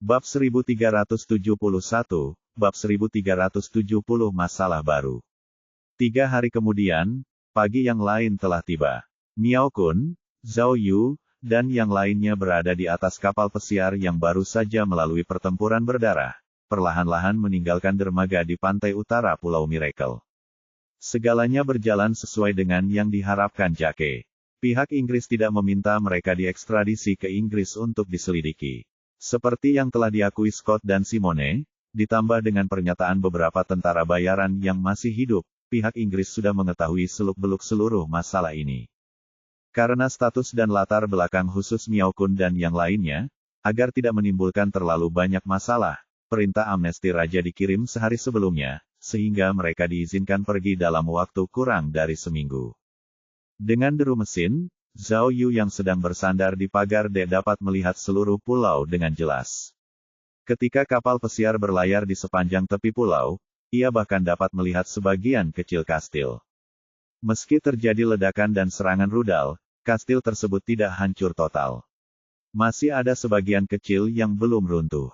Bab 1371, Bab 1370 Masalah baru. 3 hari kemudian, pagi yang lain telah tiba. Miao Kun, Zhao Yu, dan yang lainnya berada di atas kapal pesiar yang baru saja melalui pertempuran berdarah, perlahan-lahan meninggalkan dermaga di pantai utara Pulau Miracle. Segalanya berjalan sesuai dengan yang diharapkan Jake. Pihak Inggris tidak meminta mereka diekstradisi ke Inggris untuk diselidiki. Seperti yang telah diakui Scott dan Simone, ditambah dengan pernyataan beberapa tentara bayaran yang masih hidup, pihak Inggris sudah mengetahui seluk-beluk seluruh masalah ini. Karena status dan latar belakang khusus Miao Kun dan yang lainnya, agar tidak menimbulkan terlalu banyak masalah, perintah amnesti raja dikirim sehari sebelumnya, sehingga mereka diizinkan pergi dalam waktu kurang dari seminggu. Dengan deru mesin, Zhao Yu yang sedang bersandar di pagar dek dapat melihat seluruh pulau dengan jelas. Ketika kapal pesiar berlayar di sepanjang tepi pulau, ia bahkan dapat melihat sebagian kecil kastil. Meski terjadi ledakan dan serangan rudal, kastil tersebut tidak hancur total. Masih ada sebagian kecil yang belum runtuh.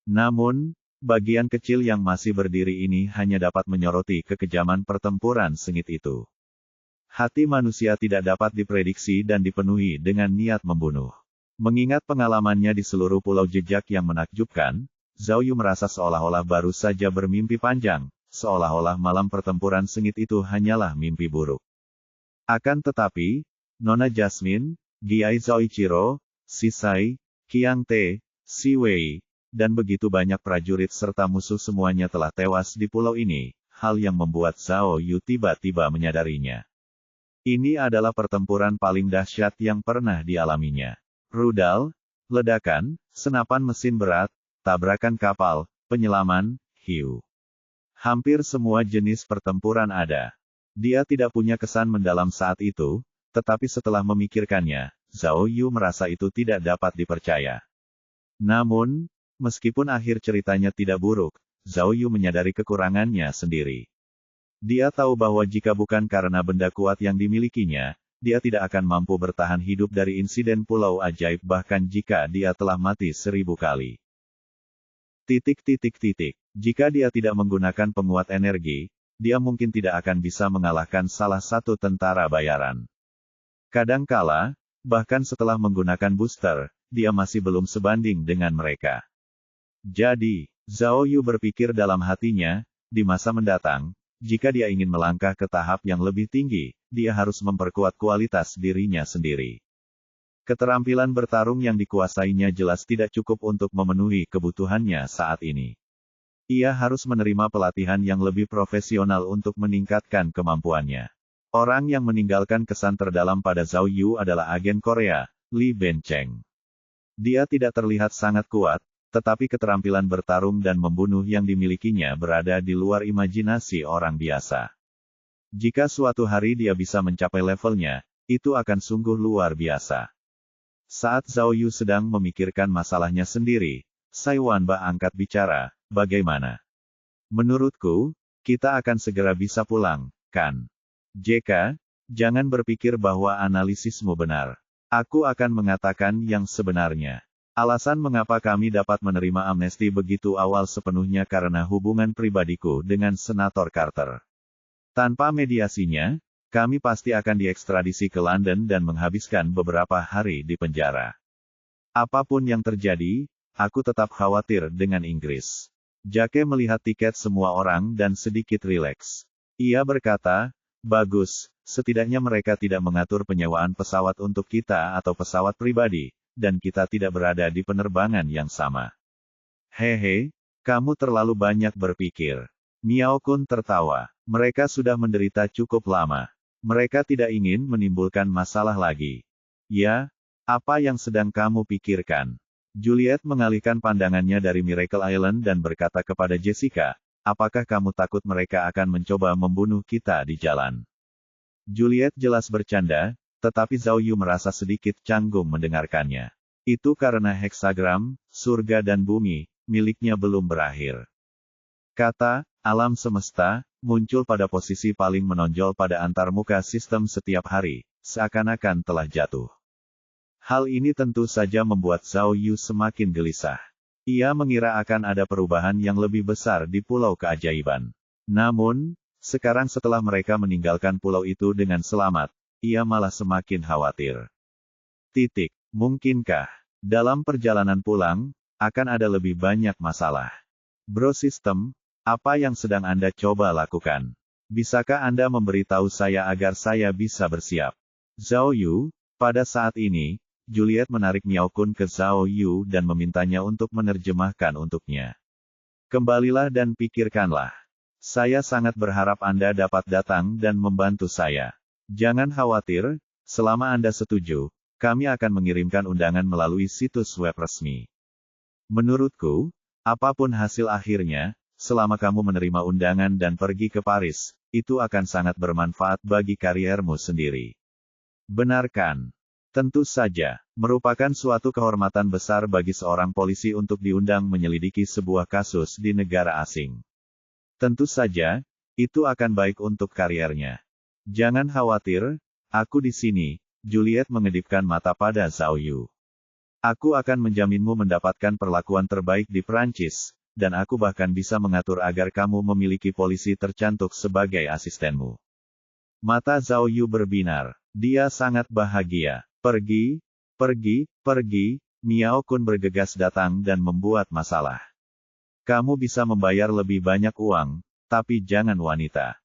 Namun, bagian kecil yang masih berdiri ini hanya dapat menyoroti kekejaman pertempuran sengit itu. Hati manusia tidak dapat diprediksi dan dipenuhi dengan niat membunuh. Mengingat pengalamannya di seluruh pulau jejak yang menakjubkan, Zhao Yu merasa seolah-olah baru saja bermimpi panjang, seolah-olah malam pertempuran sengit itu hanyalah mimpi buruk. Akan tetapi, Nona Jasmine, Giai Zoichiro, Sisai, Qiang Te, Si Wei, dan begitu banyak prajurit serta musuh semuanya telah tewas di pulau ini, hal yang membuat Zhao Yu tiba-tiba menyadarinya. Ini adalah pertempuran paling dahsyat yang pernah dialaminya. Rudal, ledakan, senapan mesin berat, tabrakan kapal, penyelaman, hiu. Hampir semua jenis pertempuran ada. Dia tidak punya kesan mendalam saat itu, tetapi setelah memikirkannya, Zhao Yu merasa itu tidak dapat dipercaya. Namun, meskipun akhir ceritanya tidak buruk, Zhao Yu menyadari kekurangannya sendiri. Dia tahu bahwa jika bukan karena benda kuat yang dimilikinya, dia tidak akan mampu bertahan hidup dari insiden Pulau Ajaib bahkan jika dia telah mati 1000 kali. Jika dia tidak menggunakan penguat energi, dia mungkin tidak akan bisa mengalahkan salah satu tentara bayaran. Kadangkala, bahkan setelah menggunakan booster, dia masih belum sebanding dengan mereka. Jadi, Zhao Yu berpikir dalam hatinya, di masa mendatang, jika dia ingin melangkah ke tahap yang lebih tinggi, dia harus memperkuat kualitas dirinya sendiri. Keterampilan bertarung yang dikuasainya jelas tidak cukup untuk memenuhi kebutuhannya saat ini. Ia harus menerima pelatihan yang lebih profesional untuk meningkatkan kemampuannya. Orang yang meninggalkan kesan terdalam pada Zhao Yu adalah agen Korea, Li Bencheng. Dia tidak terlihat sangat kuat, tetapi keterampilan bertarung dan membunuh yang dimilikinya berada di luar imajinasi orang biasa. Jika suatu hari dia bisa mencapai levelnya, itu akan sungguh luar biasa. Saat Zhao Yu sedang memikirkan masalahnya sendiri, Sai Wanba angkat bicara, bagaimana? Menurutku, kita akan segera bisa pulang, kan? JK, jangan berpikir bahwa analisismu benar. Aku akan mengatakan yang sebenarnya. Alasan mengapa kami dapat menerima amnesti begitu awal sepenuhnya karena hubungan pribadiku dengan Senator Carter. Tanpa mediasinya, kami pasti akan diekstradisi ke London dan menghabiskan beberapa hari di penjara. Apapun yang terjadi, aku tetap khawatir dengan Inggris. Jake melihat tiket semua orang dan sedikit rileks. Ia berkata, bagus, setidaknya mereka tidak mengatur penyewaan pesawat untuk kita atau pesawat pribadi. Dan kita tidak berada di penerbangan yang sama. Hehe, kamu terlalu banyak berpikir. Miao Kun tertawa. Mereka sudah menderita cukup lama. Mereka tidak ingin menimbulkan masalah lagi. Ya, apa yang sedang kamu pikirkan? Juliet mengalihkan pandangannya dari Miracle Island dan berkata kepada Jessica, apakah kamu takut mereka akan mencoba membunuh kita di jalan? Juliet jelas bercanda, tetapi Zhao Yu merasa sedikit canggung mendengarkannya. Itu karena heksagram, surga dan bumi, miliknya belum berakhir. Kata, alam semesta, muncul pada posisi paling menonjol pada antarmuka sistem setiap hari, seakan-akan telah jatuh. Hal ini tentu saja membuat Zhao Yu semakin gelisah. Ia mengira akan ada perubahan yang lebih besar di Pulau Keajaiban. Namun, sekarang setelah mereka meninggalkan pulau itu dengan selamat, ia malah semakin khawatir. Mungkinkah, dalam perjalanan pulang, akan ada lebih banyak masalah? Bro System, apa yang sedang Anda coba lakukan? Bisakah Anda memberitahu saya agar saya bisa bersiap? Zhao Yu, pada saat ini, Juliet menarik Miao Kun ke Zhao Yu dan memintanya untuk menerjemahkan untuknya. Kembalilah dan pikirkanlah. Saya sangat berharap Anda dapat datang dan membantu saya. Jangan khawatir, selama Anda setuju, kami akan mengirimkan undangan melalui situs web resmi. Menurutku, apapun hasil akhirnya, selama kamu menerima undangan dan pergi ke Paris, itu akan sangat bermanfaat bagi kariermu sendiri. Benarkan? Tentu saja, merupakan suatu kehormatan besar bagi seorang polisi untuk diundang menyelidiki sebuah kasus di negara asing. Tentu saja, itu akan baik untuk kariernya. Jangan khawatir, aku di sini. Juliet mengedipkan mata pada Zhao Yu. Aku akan menjaminmu mendapatkan perlakuan terbaik di Prancis, dan aku bahkan bisa mengatur agar kamu memiliki polisi tercantik sebagai asistenmu. Mata Zhao Yu berbinar. Dia sangat bahagia. Pergi, Miao Kun bergegas datang dan membuat masalah. Kamu bisa membayar lebih banyak uang, tapi jangan wanita.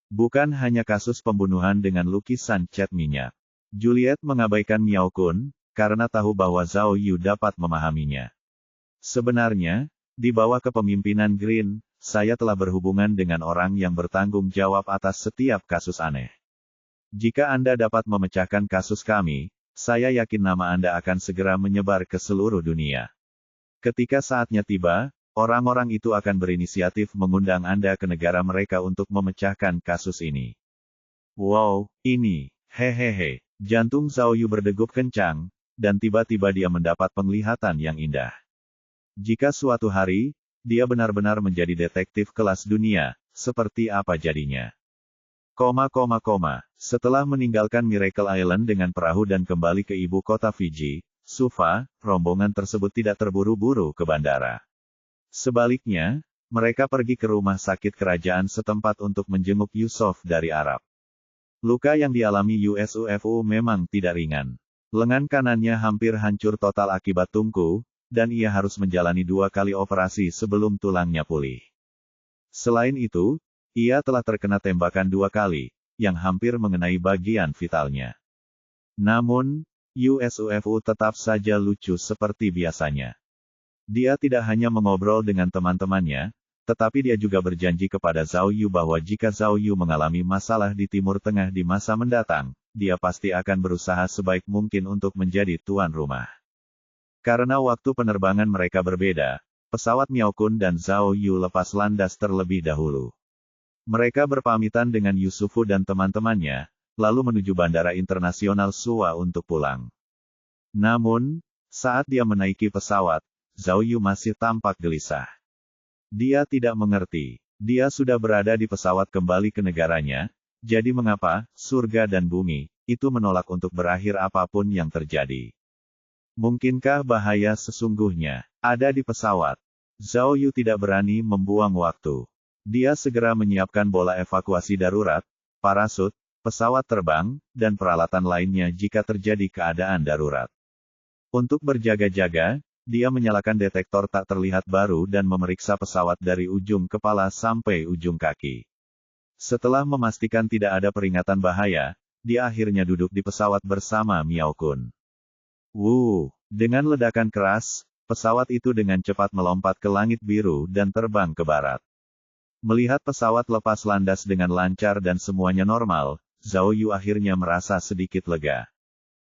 Bukan hanya kasus pembunuhan dengan lukisan cat minyak. Juliet mengabaikan Miao Kun, karena tahu bahwa Zhao Yu dapat memahaminya. Sebenarnya, di bawah kepemimpinan Green, saya telah berhubungan dengan orang yang bertanggung jawab atas setiap kasus aneh. Jika Anda dapat memecahkan kasus kami, saya yakin nama Anda akan segera menyebar ke seluruh dunia. Ketika saatnya tiba, orang-orang itu akan berinisiatif mengundang Anda ke negara mereka untuk memecahkan kasus ini. Wow, ini, hehehe. Jantung Zhao Yu berdegup kencang, dan tiba-tiba dia mendapat penglihatan yang indah. Jika suatu hari, dia benar-benar menjadi detektif kelas dunia, seperti apa jadinya? Setelah meninggalkan Miracle Island dengan perahu dan kembali ke ibu kota Fiji, Suva, rombongan tersebut tidak terburu-buru ke bandara. Sebaliknya, mereka pergi ke rumah sakit kerajaan setempat untuk menjenguk Yusuf dari Arab. Luka yang dialami Yusufu memang tidak ringan. Lengan kanannya hampir hancur total akibat tungku, dan ia harus menjalani 2 kali operasi sebelum tulangnya pulih. Selain itu, ia telah terkena tembakan 2 kali, yang hampir mengenai bagian vitalnya. Namun, Yusufu tetap saja lucu seperti biasanya. Dia tidak hanya mengobrol dengan teman-temannya, tetapi dia juga berjanji kepada Zhao Yu bahwa jika Zhao Yu mengalami masalah di Timur Tengah di masa mendatang, dia pasti akan berusaha sebaik mungkin untuk menjadi tuan rumah. Karena waktu penerbangan mereka berbeda, pesawat Miao Kun dan Zhao Yu lepas landas terlebih dahulu. Mereka berpamitan dengan Yusufu dan teman-temannya, lalu menuju Bandara Internasional Suwa untuk pulang. Namun, saat dia menaiki pesawat, Zhao Yu masih tampak gelisah. Dia tidak mengerti. Dia sudah berada di pesawat kembali ke negaranya, jadi mengapa, surga dan bumi, itu menolak untuk berakhir apapun yang terjadi. Mungkinkah bahaya sesungguhnya ada di pesawat? Zhao Yu tidak berani membuang waktu. Dia segera menyiapkan bola evakuasi darurat, parasut, pesawat terbang, dan peralatan lainnya jika terjadi keadaan darurat. Untuk berjaga-jaga, dia menyalakan detektor tak terlihat baru dan memeriksa pesawat dari ujung kepala sampai ujung kaki. Setelah memastikan tidak ada peringatan bahaya, dia akhirnya duduk di pesawat bersama Miao Kun. Dengan ledakan keras, pesawat itu dengan cepat melompat ke langit biru dan terbang ke barat. Melihat pesawat lepas landas dengan lancar dan semuanya normal, Zhao Yu akhirnya merasa sedikit lega.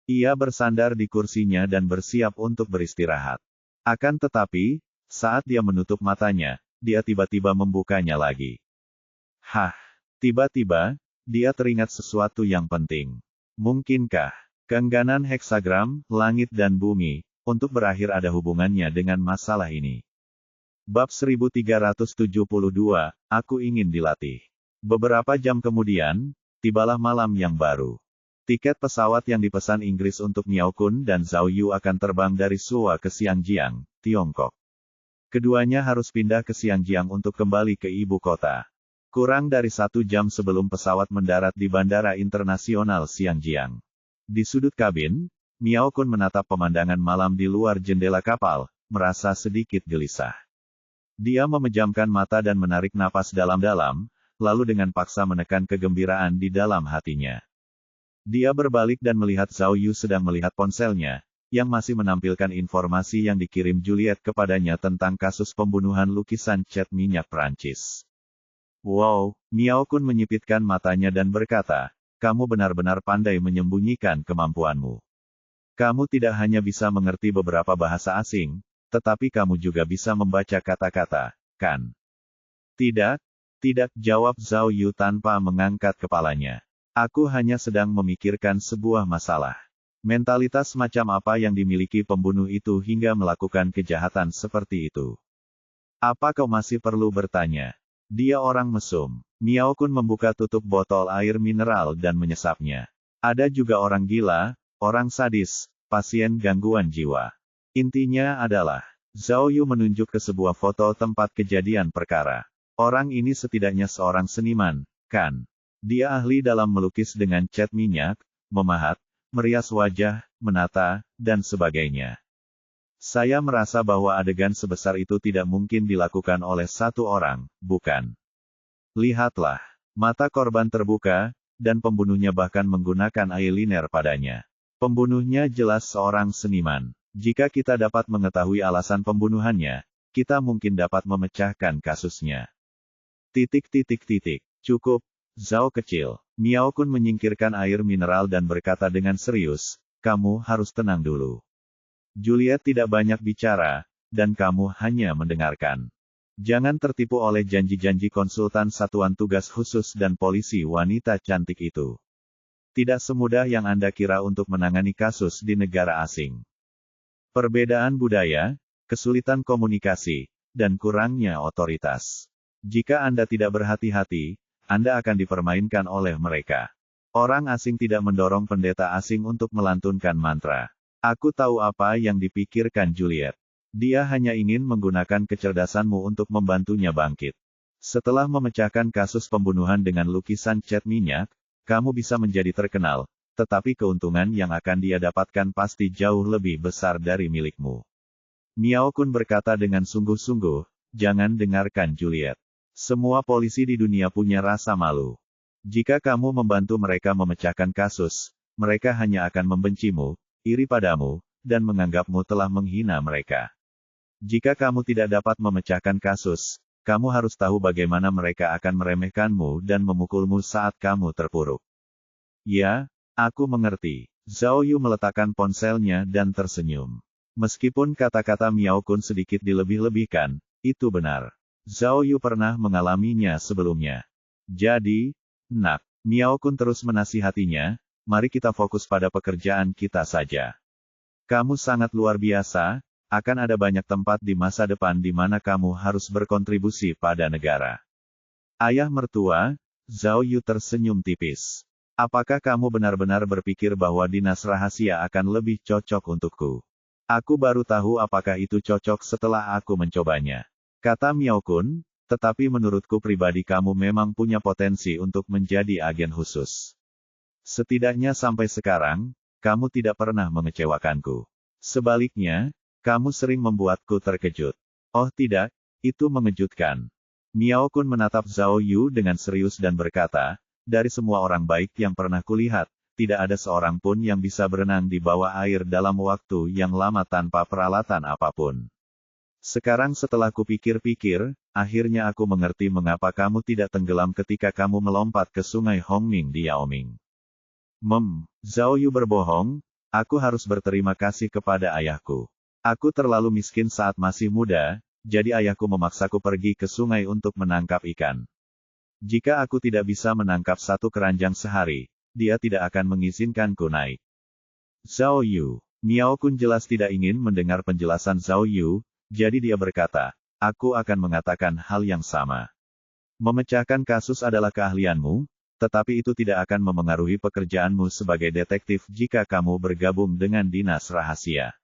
Ia bersandar di kursinya dan bersiap untuk beristirahat. Akan tetapi, saat dia menutup matanya, dia tiba-tiba membukanya lagi. Tiba-tiba, dia teringat sesuatu yang penting. Mungkinkah keengganan heksagram, langit dan bumi, untuk berakhir ada hubungannya dengan masalah ini? Bab 1372, Aku Ingin Dilatih. Beberapa jam kemudian, tibalah malam yang baru. Tiket pesawat yang dipesan Inggris untuk Miao Kun dan Zhao Yu akan terbang dari Suwa ke Xiangjiang, Tiongkok. Keduanya harus pindah ke Xiangjiang untuk kembali ke ibu kota. Kurang dari 1 jam sebelum pesawat mendarat di Bandara Internasional Xiangjiang. Di sudut kabin, Miao Kun menatap pemandangan malam di luar jendela kapal, merasa sedikit gelisah. Dia memejamkan mata dan menarik napas dalam-dalam, lalu dengan paksa menekan kegembiraan di dalam hatinya. Dia berbalik dan melihat Zhao Yu sedang melihat ponselnya, yang masih menampilkan informasi yang dikirim Juliet kepadanya tentang kasus pembunuhan lukisan cat minyak Prancis. Wow, Miao Kun menyipitkan matanya dan berkata, kamu benar-benar pandai menyembunyikan kemampuanmu. Kamu tidak hanya bisa mengerti beberapa bahasa asing, tetapi kamu juga bisa membaca kata-kata, kan? Tidak, jawab Zhao Yu tanpa mengangkat kepalanya. Aku hanya sedang memikirkan sebuah masalah. Mentalitas macam apa yang dimiliki pembunuh itu hingga melakukan kejahatan seperti itu? Apa kau masih perlu bertanya? Dia orang mesum. Miao Kun membuka tutup botol air mineral dan menyesapnya. Ada juga orang gila, orang sadis, pasien gangguan jiwa. Intinya adalah, Zhao Yu menunjuk ke sebuah foto tempat kejadian perkara. Orang ini setidaknya seorang seniman, kan? Dia ahli dalam melukis dengan cat minyak, memahat, merias wajah, menata, dan sebagainya. Saya merasa bahwa adegan sebesar itu tidak mungkin dilakukan oleh satu orang, bukan? Lihatlah, mata korban terbuka, dan pembunuhnya bahkan menggunakan eyeliner padanya. Pembunuhnya jelas seorang seniman. Jika kita dapat mengetahui alasan pembunuhannya, kita mungkin dapat memecahkan kasusnya. Cukup, Zhao kecil. Miao Kun menyingkirkan air mineral dan berkata dengan serius, kamu harus tenang dulu. Juliet tidak banyak bicara, dan kamu hanya mendengarkan. Jangan tertipu oleh janji-janji konsultan satuan tugas khusus dan polisi wanita cantik itu. Tidak semudah yang Anda kira untuk menangani kasus di negara asing. Perbedaan budaya, kesulitan komunikasi, dan kurangnya otoritas. Jika Anda tidak berhati-hati, Anda akan dipermainkan oleh mereka. Orang asing tidak mendorong pendeta asing untuk melantunkan mantra. Aku tahu apa yang dipikirkan Juliet. Dia hanya ingin menggunakan kecerdasanmu untuk membantunya bangkit. Setelah memecahkan kasus pembunuhan dengan lukisan cat minyak, kamu bisa menjadi terkenal, tetapi keuntungan yang akan dia dapatkan pasti jauh lebih besar dari milikmu. Miao Kun berkata dengan sungguh-sungguh, jangan dengarkan Juliet. Semua polisi di dunia punya rasa malu. Jika kamu membantu mereka memecahkan kasus, mereka hanya akan membencimu, iri padamu, dan menganggapmu telah menghina mereka. Jika kamu tidak dapat memecahkan kasus, kamu harus tahu bagaimana mereka akan meremehkanmu dan memukulmu saat kamu terpuruk. Ya, aku mengerti. Zhao Yu meletakkan ponselnya dan tersenyum. Meskipun kata-kata Miao Kun sedikit dilebih-lebihkan, itu benar. Zhao Yu pernah mengalaminya sebelumnya. Jadi, nak, Miao Kun terus menasihatinya, mari kita fokus pada pekerjaan kita saja. Kamu sangat luar biasa, akan ada banyak tempat di masa depan di mana kamu harus berkontribusi pada negara. Ayah mertua, Zhao Yu tersenyum tipis. Apakah kamu benar-benar berpikir bahwa dinas rahasia akan lebih cocok untukku? Aku baru tahu apakah itu cocok setelah aku mencobanya. Kata Miao Kun, tetapi menurutku pribadi kamu memang punya potensi untuk menjadi agen khusus. Setidaknya sampai sekarang, kamu tidak pernah mengecewakanku. Sebaliknya, kamu sering membuatku terkejut. Oh tidak, itu mengejutkan. Miao Kun menatap Zhao Yu dengan serius dan berkata, dari semua orang baik yang pernah kulihat, tidak ada seorang pun yang bisa berenang di bawah air dalam waktu yang lama tanpa peralatan apapun. Sekarang setelah kupikir-pikir, akhirnya aku mengerti mengapa kamu tidak tenggelam ketika kamu melompat ke sungai Hongming di Yaoming. Zhao Yu berbohong, aku harus berterima kasih kepada ayahku. Aku terlalu miskin saat masih muda, jadi ayahku memaksaku pergi ke sungai untuk menangkap ikan. Jika aku tidak bisa menangkap satu keranjang sehari, dia tidak akan mengizinkanku naik. Zhao Yu. Miao Kun jelas tidak ingin mendengar penjelasan Zhao Yu, jadi dia berkata, aku akan mengatakan hal yang sama. Memecahkan kasus adalah keahlianmu, tetapi itu tidak akan memengaruhi pekerjaanmu sebagai detektif jika kamu bergabung dengan dinas rahasia.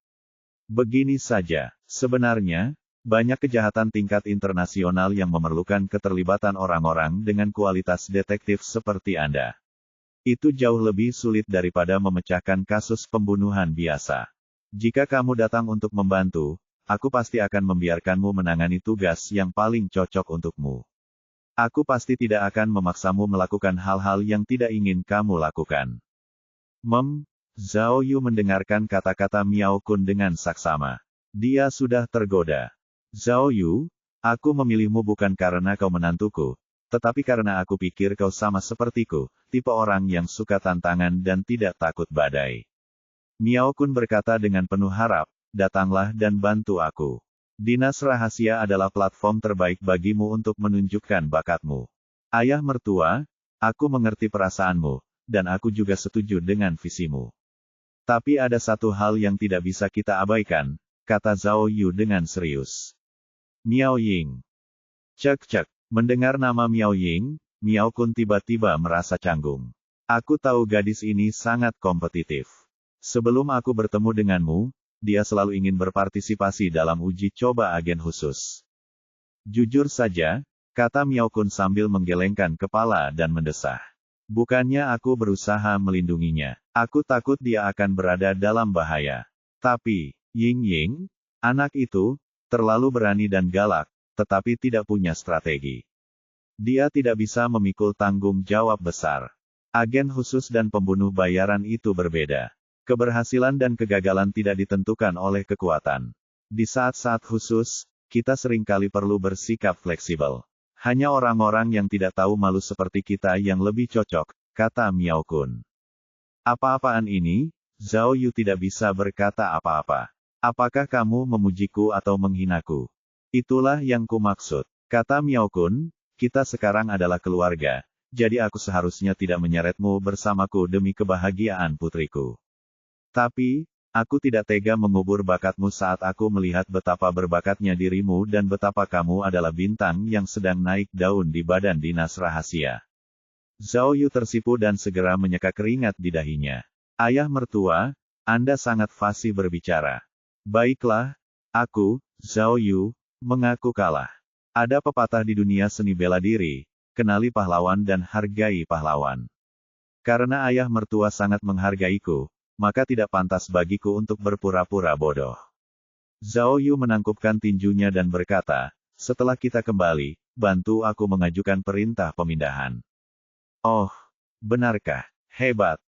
Begini saja, sebenarnya, Banyak kejahatan tingkat internasional yang memerlukan keterlibatan orang-orang dengan kualitas detektif seperti Anda. Itu jauh lebih sulit daripada memecahkan kasus pembunuhan biasa. Jika kamu datang untuk membantu, aku pasti akan membiarkanmu menangani tugas yang paling cocok untukmu. Aku pasti tidak akan memaksamu melakukan hal-hal yang tidak ingin kamu lakukan. Zhao Yu mendengarkan kata-kata Miao Kun dengan saksama. Dia sudah tergoda. Zhao Yu, aku memilihmu bukan karena kau menantuku, tetapi karena aku pikir kau sama sepertiku, tipe orang yang suka tantangan dan tidak takut badai. Miao Kun berkata dengan penuh harap, datanglah dan bantu aku. Dinas Rahasia adalah platform terbaik bagimu untuk menunjukkan bakatmu. Ayah mertua, aku mengerti perasaanmu, dan aku juga setuju dengan visimu. Tapi ada satu hal yang tidak bisa kita abaikan, kata Zhao Yu dengan serius. Miao Ying. Cek. Mendengar nama Miao Ying, Miao Kun tiba-tiba merasa canggung. Aku tahu gadis ini sangat kompetitif. Sebelum aku bertemu denganmu, dia selalu ingin berpartisipasi dalam uji coba agen khusus. Jujur saja, kata Miao Kun sambil menggelengkan kepala dan mendesah. Bukannya aku berusaha melindunginya. Aku takut dia akan berada dalam bahaya. Tapi, Ying, anak itu, terlalu berani dan galak, tetapi tidak punya strategi. Dia tidak bisa memikul tanggung jawab besar. Agen khusus dan pembunuh bayaran itu berbeda. Keberhasilan dan kegagalan tidak ditentukan oleh kekuatan. Di saat-saat khusus, kita seringkali perlu bersikap fleksibel. Hanya orang-orang yang tidak tahu malu seperti kita yang lebih cocok, kata Miao Kun. Apa-apaan ini? Zhao Yu tidak bisa berkata apa-apa. Apakah kamu memujiku atau menghinaku? Itulah yang kumaksud, kata Miao Kun, kita sekarang adalah keluarga, jadi aku seharusnya tidak menyeretmu bersamaku demi kebahagiaan putriku. Tapi, aku tidak tega mengubur bakatmu saat aku melihat betapa berbakatnya dirimu dan betapa kamu adalah bintang yang sedang naik daun di badan dinas rahasia. Zhao Yu tersipu dan segera menyeka keringat di dahinya. Ayah mertua, Anda sangat fasih berbicara. Baiklah, aku, Zhao Yu, mengaku kalah. Ada pepatah di dunia seni bela diri, kenali pahlawan dan hargai pahlawan. Karena ayah mertua sangat menghargaiku, maka tidak pantas bagiku untuk berpura-pura bodoh. Zhao Yu menangkupkan tinjunya dan berkata, setelah kita kembali, bantu aku mengajukan perintah pemindahan. Oh, benarkah? Hebat.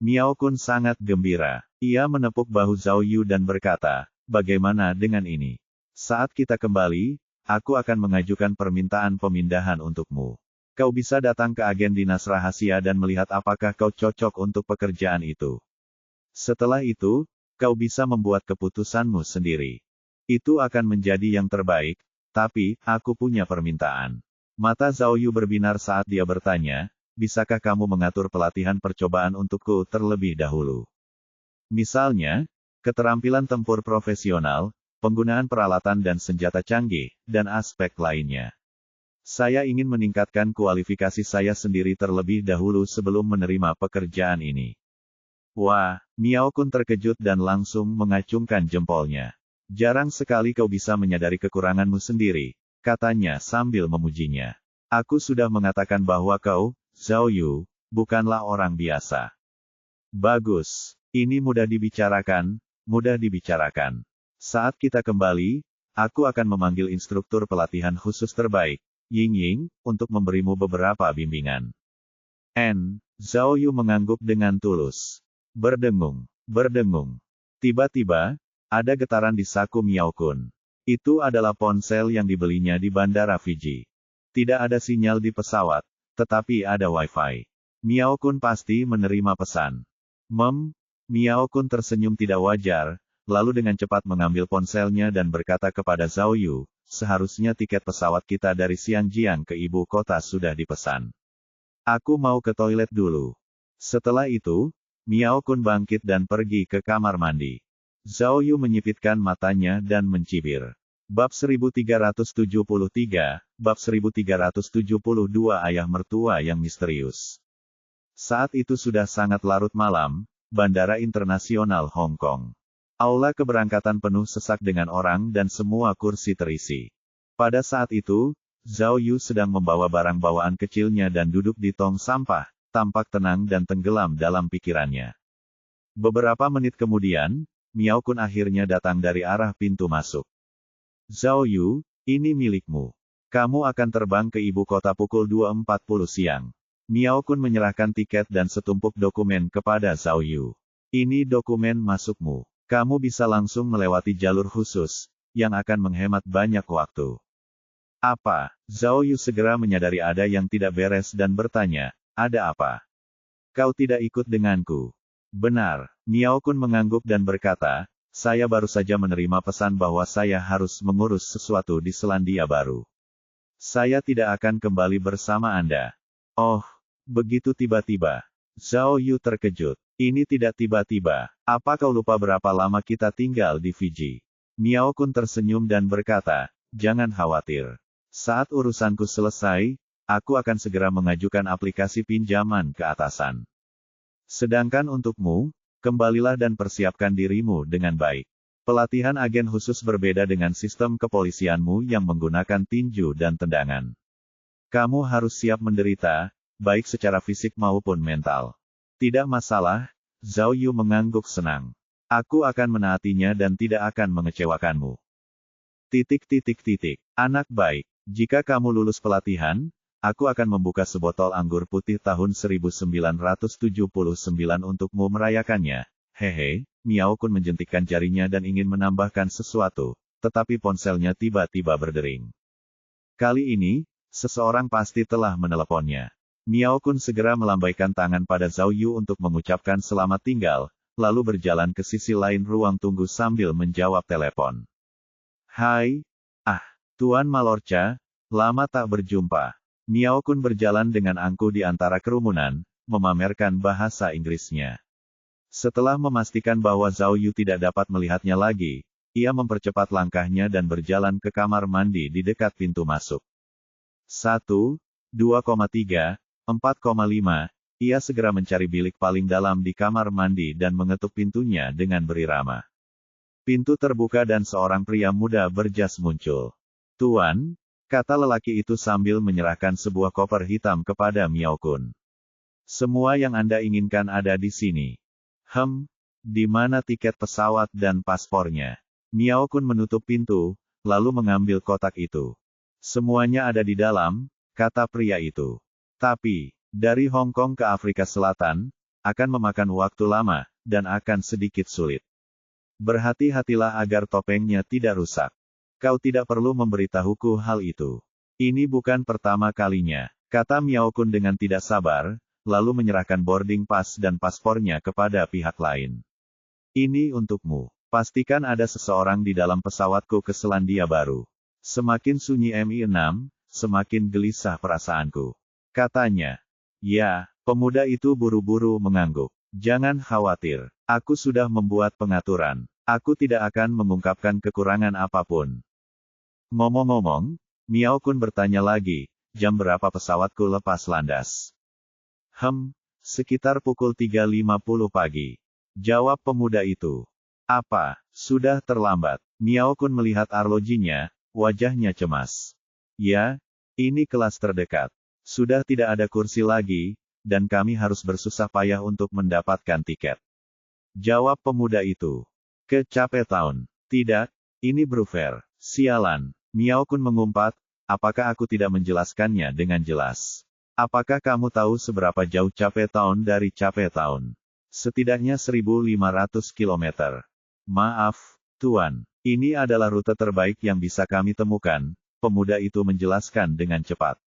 Miao Kun sangat gembira. Ia menepuk bahu Zhao Yu dan berkata, bagaimana dengan ini? Saat kita kembali, aku akan mengajukan permintaan pemindahan untukmu. Kau bisa datang ke agen dinas rahasia dan melihat apakah kau cocok untuk pekerjaan itu. Setelah itu, kau bisa membuat keputusanmu sendiri. Itu akan menjadi yang terbaik, tapi, aku punya permintaan. Mata Zhao Yu berbinar saat dia bertanya, bisakah kamu mengatur pelatihan percobaan untukku terlebih dahulu? Misalnya, keterampilan tempur profesional, penggunaan peralatan dan senjata canggih, dan aspek lainnya. Saya ingin meningkatkan kualifikasi saya sendiri terlebih dahulu sebelum menerima pekerjaan ini. Wah, Miao Kun terkejut dan langsung mengacungkan jempolnya. Jarang sekali kau bisa menyadari kekuranganmu sendiri, katanya sambil memujinya. Aku sudah mengatakan bahwa kau, Zhao Yu, bukanlah orang biasa. Bagus, ini mudah dibicarakan. Saat kita kembali, aku akan memanggil instruktur pelatihan khusus terbaik, Ying, untuk memberimu beberapa bimbingan. Zhao Yu mengangguk dengan tulus. Berdengung. Tiba-tiba, ada getaran di saku Miao Kun. Itu adalah ponsel yang dibelinya di Bandara Fiji. Tidak ada sinyal di pesawat, tetapi ada Wi-Fi. Miao Kun pasti menerima pesan. Miao Kun tersenyum tidak wajar, lalu dengan cepat mengambil ponselnya dan berkata kepada Zhao Yu, seharusnya tiket pesawat kita dari Xianjiang ke ibu kota sudah dipesan. Aku mau ke toilet dulu. Setelah itu, Miao Kun bangkit dan pergi ke kamar mandi. Zhao Yu menyipitkan matanya dan mencibir. Bab 1373, Bab 1372 Ayah Mertua yang Misterius. Saat itu sudah sangat larut malam, Bandara Internasional Hong Kong. Aula keberangkatan penuh sesak dengan orang dan semua kursi terisi. Pada saat itu, Zhao Yu sedang membawa barang bawaan kecilnya dan duduk di tong sampah, tampak tenang dan tenggelam dalam pikirannya. Beberapa menit kemudian, Miao Kun akhirnya datang dari arah pintu masuk. Zhao Yu, ini milikmu. Kamu akan terbang ke ibu kota pukul 2.40 siang. Miao Kun menyerahkan tiket dan setumpuk dokumen kepada Zhao Yu. Ini dokumen masukmu. Kamu bisa langsung melewati jalur khusus, yang akan menghemat banyak waktu. Apa? Zhao Yu segera menyadari ada yang tidak beres dan bertanya, ada apa? Kau tidak ikut denganku? Benar, Miao Kun mengangguk dan berkata, saya baru saja menerima pesan bahwa saya harus mengurus sesuatu di Selandia Baru. Saya tidak akan kembali bersama Anda. Oh, begitu tiba-tiba. Zhao Yu terkejut. Ini tidak tiba-tiba. Apa kau lupa berapa lama kita tinggal di Fiji? Miao Kun tersenyum dan berkata, jangan khawatir. Saat urusanku selesai, aku akan segera mengajukan aplikasi pinjaman ke atasan. Sedangkan untukmu, kembalilah dan persiapkan dirimu dengan baik. Pelatihan agen khusus berbeda dengan sistem kepolisianmu yang menggunakan tinju dan tendangan. Kamu harus siap menderita, baik secara fisik maupun mental. Tidak masalah, Zhao Yu mengangguk senang. Aku akan menaatinya dan tidak akan mengecewakanmu. Anak baik, jika kamu lulus pelatihan, aku akan membuka sebotol anggur putih tahun 1979 untukmu merayakannya. Hehe. Miao Kun menjentikkan jarinya dan ingin menambahkan sesuatu, tetapi ponselnya tiba-tiba berdering. Kali ini, seseorang pasti telah meneleponnya. Miao Kun segera melambaikan tangan pada Zhao Yu untuk mengucapkan selamat tinggal, lalu berjalan ke sisi lain ruang tunggu sambil menjawab telepon. Hai, Tuan Malorca, lama tak berjumpa. Miao Kun berjalan dengan angkuh di antara kerumunan, memamerkan bahasa Inggrisnya. Setelah memastikan bahwa Zhao Yu tidak dapat melihatnya lagi, ia mempercepat langkahnya dan berjalan ke kamar mandi di dekat pintu masuk. 1, 2,3, 4,5, ia segera mencari bilik paling dalam di kamar mandi dan mengetuk pintunya dengan berirama. Pintu terbuka dan seorang pria muda berjas muncul. Tuan, kata lelaki itu sambil menyerahkan sebuah koper hitam kepada Miao Kun. Semua yang Anda inginkan ada di sini. Di mana tiket pesawat dan paspornya? Miao Kun menutup pintu, lalu mengambil kotak itu. Semuanya ada di dalam, kata pria itu. Tapi, dari Hong Kong ke Afrika Selatan, akan memakan waktu lama, dan akan sedikit sulit. Berhati-hatilah agar topengnya tidak rusak. Kau tidak perlu memberitahuku hal itu. Ini bukan pertama kalinya, kata Miao Kun dengan tidak sabar, lalu menyerahkan boarding pass dan paspornya kepada pihak lain. Ini untukmu. Pastikan ada seseorang di dalam pesawatku ke Selandia Baru. Semakin sunyi Mi-6, semakin gelisah perasaanku. Katanya. Ya, pemuda itu buru-buru mengangguk. Jangan khawatir. Aku sudah membuat pengaturan. Aku tidak akan mengungkapkan kekurangan apapun. Ngomong-ngomong, Miao Kun bertanya lagi, jam berapa pesawatku lepas landas? Sekitar pukul 3.50 pagi. Jawab pemuda itu. Apa, sudah terlambat? Miao Kun melihat arlojinya, wajahnya cemas. Ya, ini kelas terdekat. Sudah tidak ada kursi lagi, dan kami harus bersusah payah untuk mendapatkan tiket. Jawab pemuda itu. Ke Cape Town. Tidak, ini Bruver. Sialan. Miao Kun mengumpat, apakah aku tidak menjelaskannya dengan jelas? Apakah kamu tahu seberapa jauh Cape Town dari Cape Town? Setidaknya 1.500 km. Maaf, Tuan. Ini adalah rute terbaik yang bisa kami temukan, pemuda itu menjelaskan dengan cepat.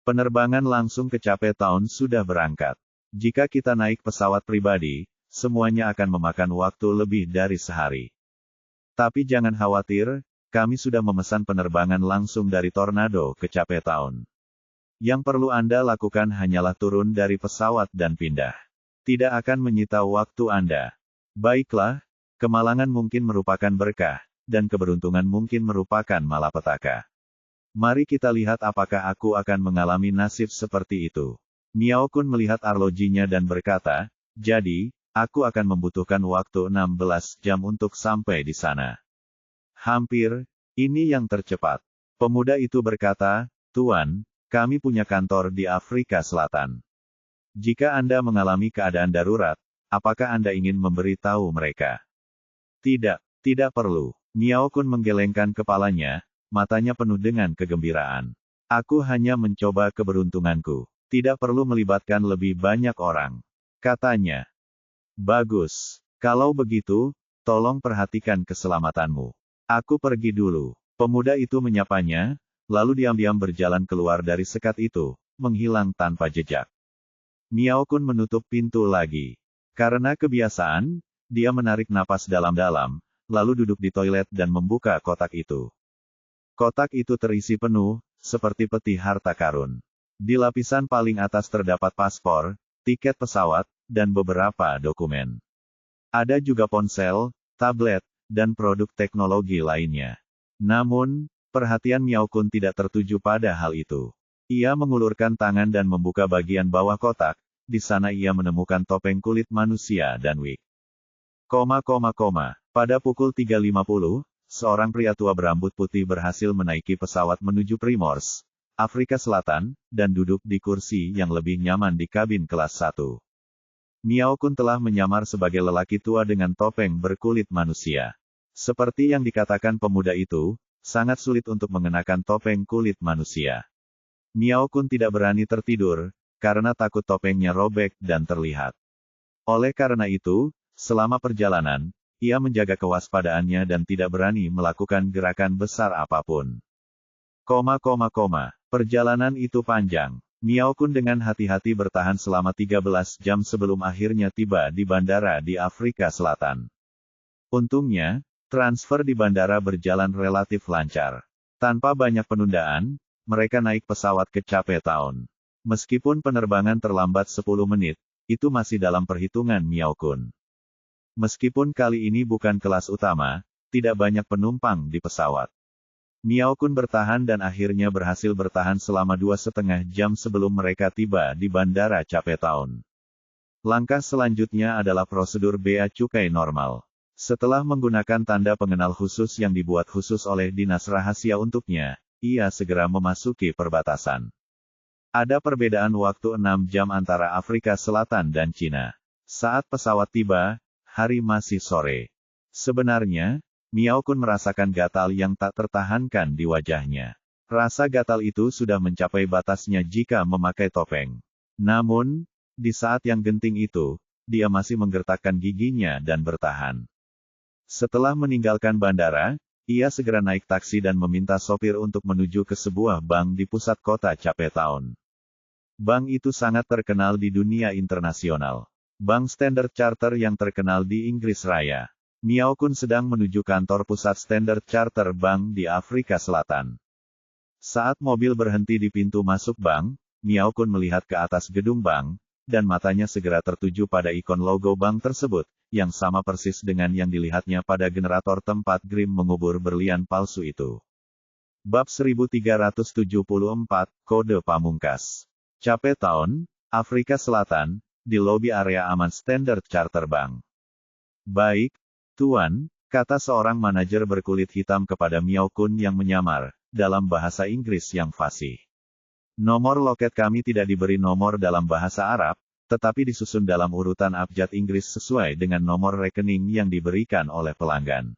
Penerbangan langsung ke Cape Town sudah berangkat. Jika kita naik pesawat pribadi, semuanya akan memakan waktu lebih dari sehari. Tapi jangan khawatir, kami sudah memesan penerbangan langsung dari Tornado ke Cape Town. Yang perlu Anda lakukan hanyalah turun dari pesawat dan pindah. Tidak akan menyita waktu Anda. Baiklah, kemalangan mungkin merupakan berkah, dan keberuntungan mungkin merupakan malapetaka. Mari kita lihat apakah aku akan mengalami nasib seperti itu. Miao Kun melihat arlojinya dan berkata, jadi, Aku akan membutuhkan waktu 16 jam untuk sampai di sana. Hampir, ini yang tercepat. Pemuda itu berkata, Tuan, kami punya kantor di Afrika Selatan. Jika Anda mengalami keadaan darurat, apakah Anda ingin memberitahu mereka? Tidak, tidak perlu. Miao Kun menggelengkan kepalanya, matanya penuh dengan kegembiraan. Aku hanya mencoba keberuntunganku. Tidak perlu melibatkan lebih banyak orang. Katanya. Bagus. Kalau begitu, tolong perhatikan keselamatanmu. Aku pergi dulu. Pemuda itu menyapanya, lalu diam-diam berjalan keluar dari sekat itu, menghilang tanpa jejak. Miao Kun menutup pintu lagi. Karena kebiasaan, dia menarik napas dalam-dalam, lalu duduk di toilet dan membuka kotak itu. Kotak itu terisi penuh, seperti peti harta karun. Di lapisan paling atas terdapat paspor, tiket pesawat, dan beberapa dokumen. Ada juga ponsel, tablet, dan produk teknologi lainnya. Namun, perhatian Miao Kun tidak tertuju pada hal itu. Ia mengulurkan tangan dan membuka bagian bawah kotak, di sana ia menemukan topeng kulit manusia dan wig. Pada pukul 3.50, seorang pria tua berambut putih berhasil menaiki pesawat menuju Primors, Afrika Selatan, dan duduk di kursi yang lebih nyaman di kabin kelas 1. Miao Kun telah menyamar sebagai lelaki tua dengan topeng berkulit manusia. Seperti yang dikatakan pemuda itu, sangat sulit untuk mengenakan topeng kulit manusia. Miao Kun tidak berani tertidur, karena takut topengnya robek dan terlihat. Oleh karena itu, selama perjalanan, ia menjaga kewaspadaannya dan tidak berani melakukan gerakan besar apapun. Perjalanan itu panjang. Miao Kun dengan hati-hati bertahan selama 13 jam sebelum akhirnya tiba di bandara di Afrika Selatan. Untungnya, transfer di bandara berjalan relatif lancar. Tanpa banyak penundaan, mereka naik pesawat ke Cape Town. Meskipun penerbangan terlambat 10 menit, itu masih dalam perhitungan Miao Kun. Meskipun kali ini bukan kelas utama, tidak banyak penumpang di pesawat. Miao Kun bertahan dan akhirnya berhasil bertahan selama 2,5 jam sebelum mereka tiba di bandara Cape Town. Langkah selanjutnya adalah prosedur bea cukai normal. Setelah menggunakan tanda pengenal khusus yang dibuat khusus oleh dinas rahasia untuknya, ia segera memasuki perbatasan. Ada perbedaan waktu 6 jam antara Afrika Selatan dan Cina. Saat pesawat tiba, hari masih sore. Sebenarnya, Miao Kun merasakan gatal yang tak tertahankan di wajahnya. Rasa gatal itu sudah mencapai batasnya jika memakai topeng. Namun, di saat yang genting itu, dia masih menggertakkan giginya dan bertahan. Setelah meninggalkan bandara, ia segera naik taksi dan meminta sopir untuk menuju ke sebuah bank di pusat kota Cape Town. Bank itu sangat terkenal di dunia internasional. Bank Standard Charter yang terkenal di Inggris Raya. Miao Kun sedang menuju kantor pusat Standard Charter Bank di Afrika Selatan. Saat mobil berhenti di pintu masuk bank, Miao Kun melihat ke atas gedung bank, dan matanya segera tertuju pada ikon logo bank tersebut, yang sama persis dengan yang dilihatnya pada generator tempat Grim mengubur berlian palsu itu. Bab 1374, Kode Pamungkas. Cape Town, Afrika Selatan, di lobi area aman Standard Charter Bank. Baik, Tuan, kata seorang manajer berkulit hitam kepada Miao Kun yang menyamar, dalam bahasa Inggris yang fasih. Nomor loket kami tidak diberi nomor dalam bahasa Arab, tetapi disusun dalam urutan abjad Inggris sesuai dengan nomor rekening yang diberikan oleh pelanggan.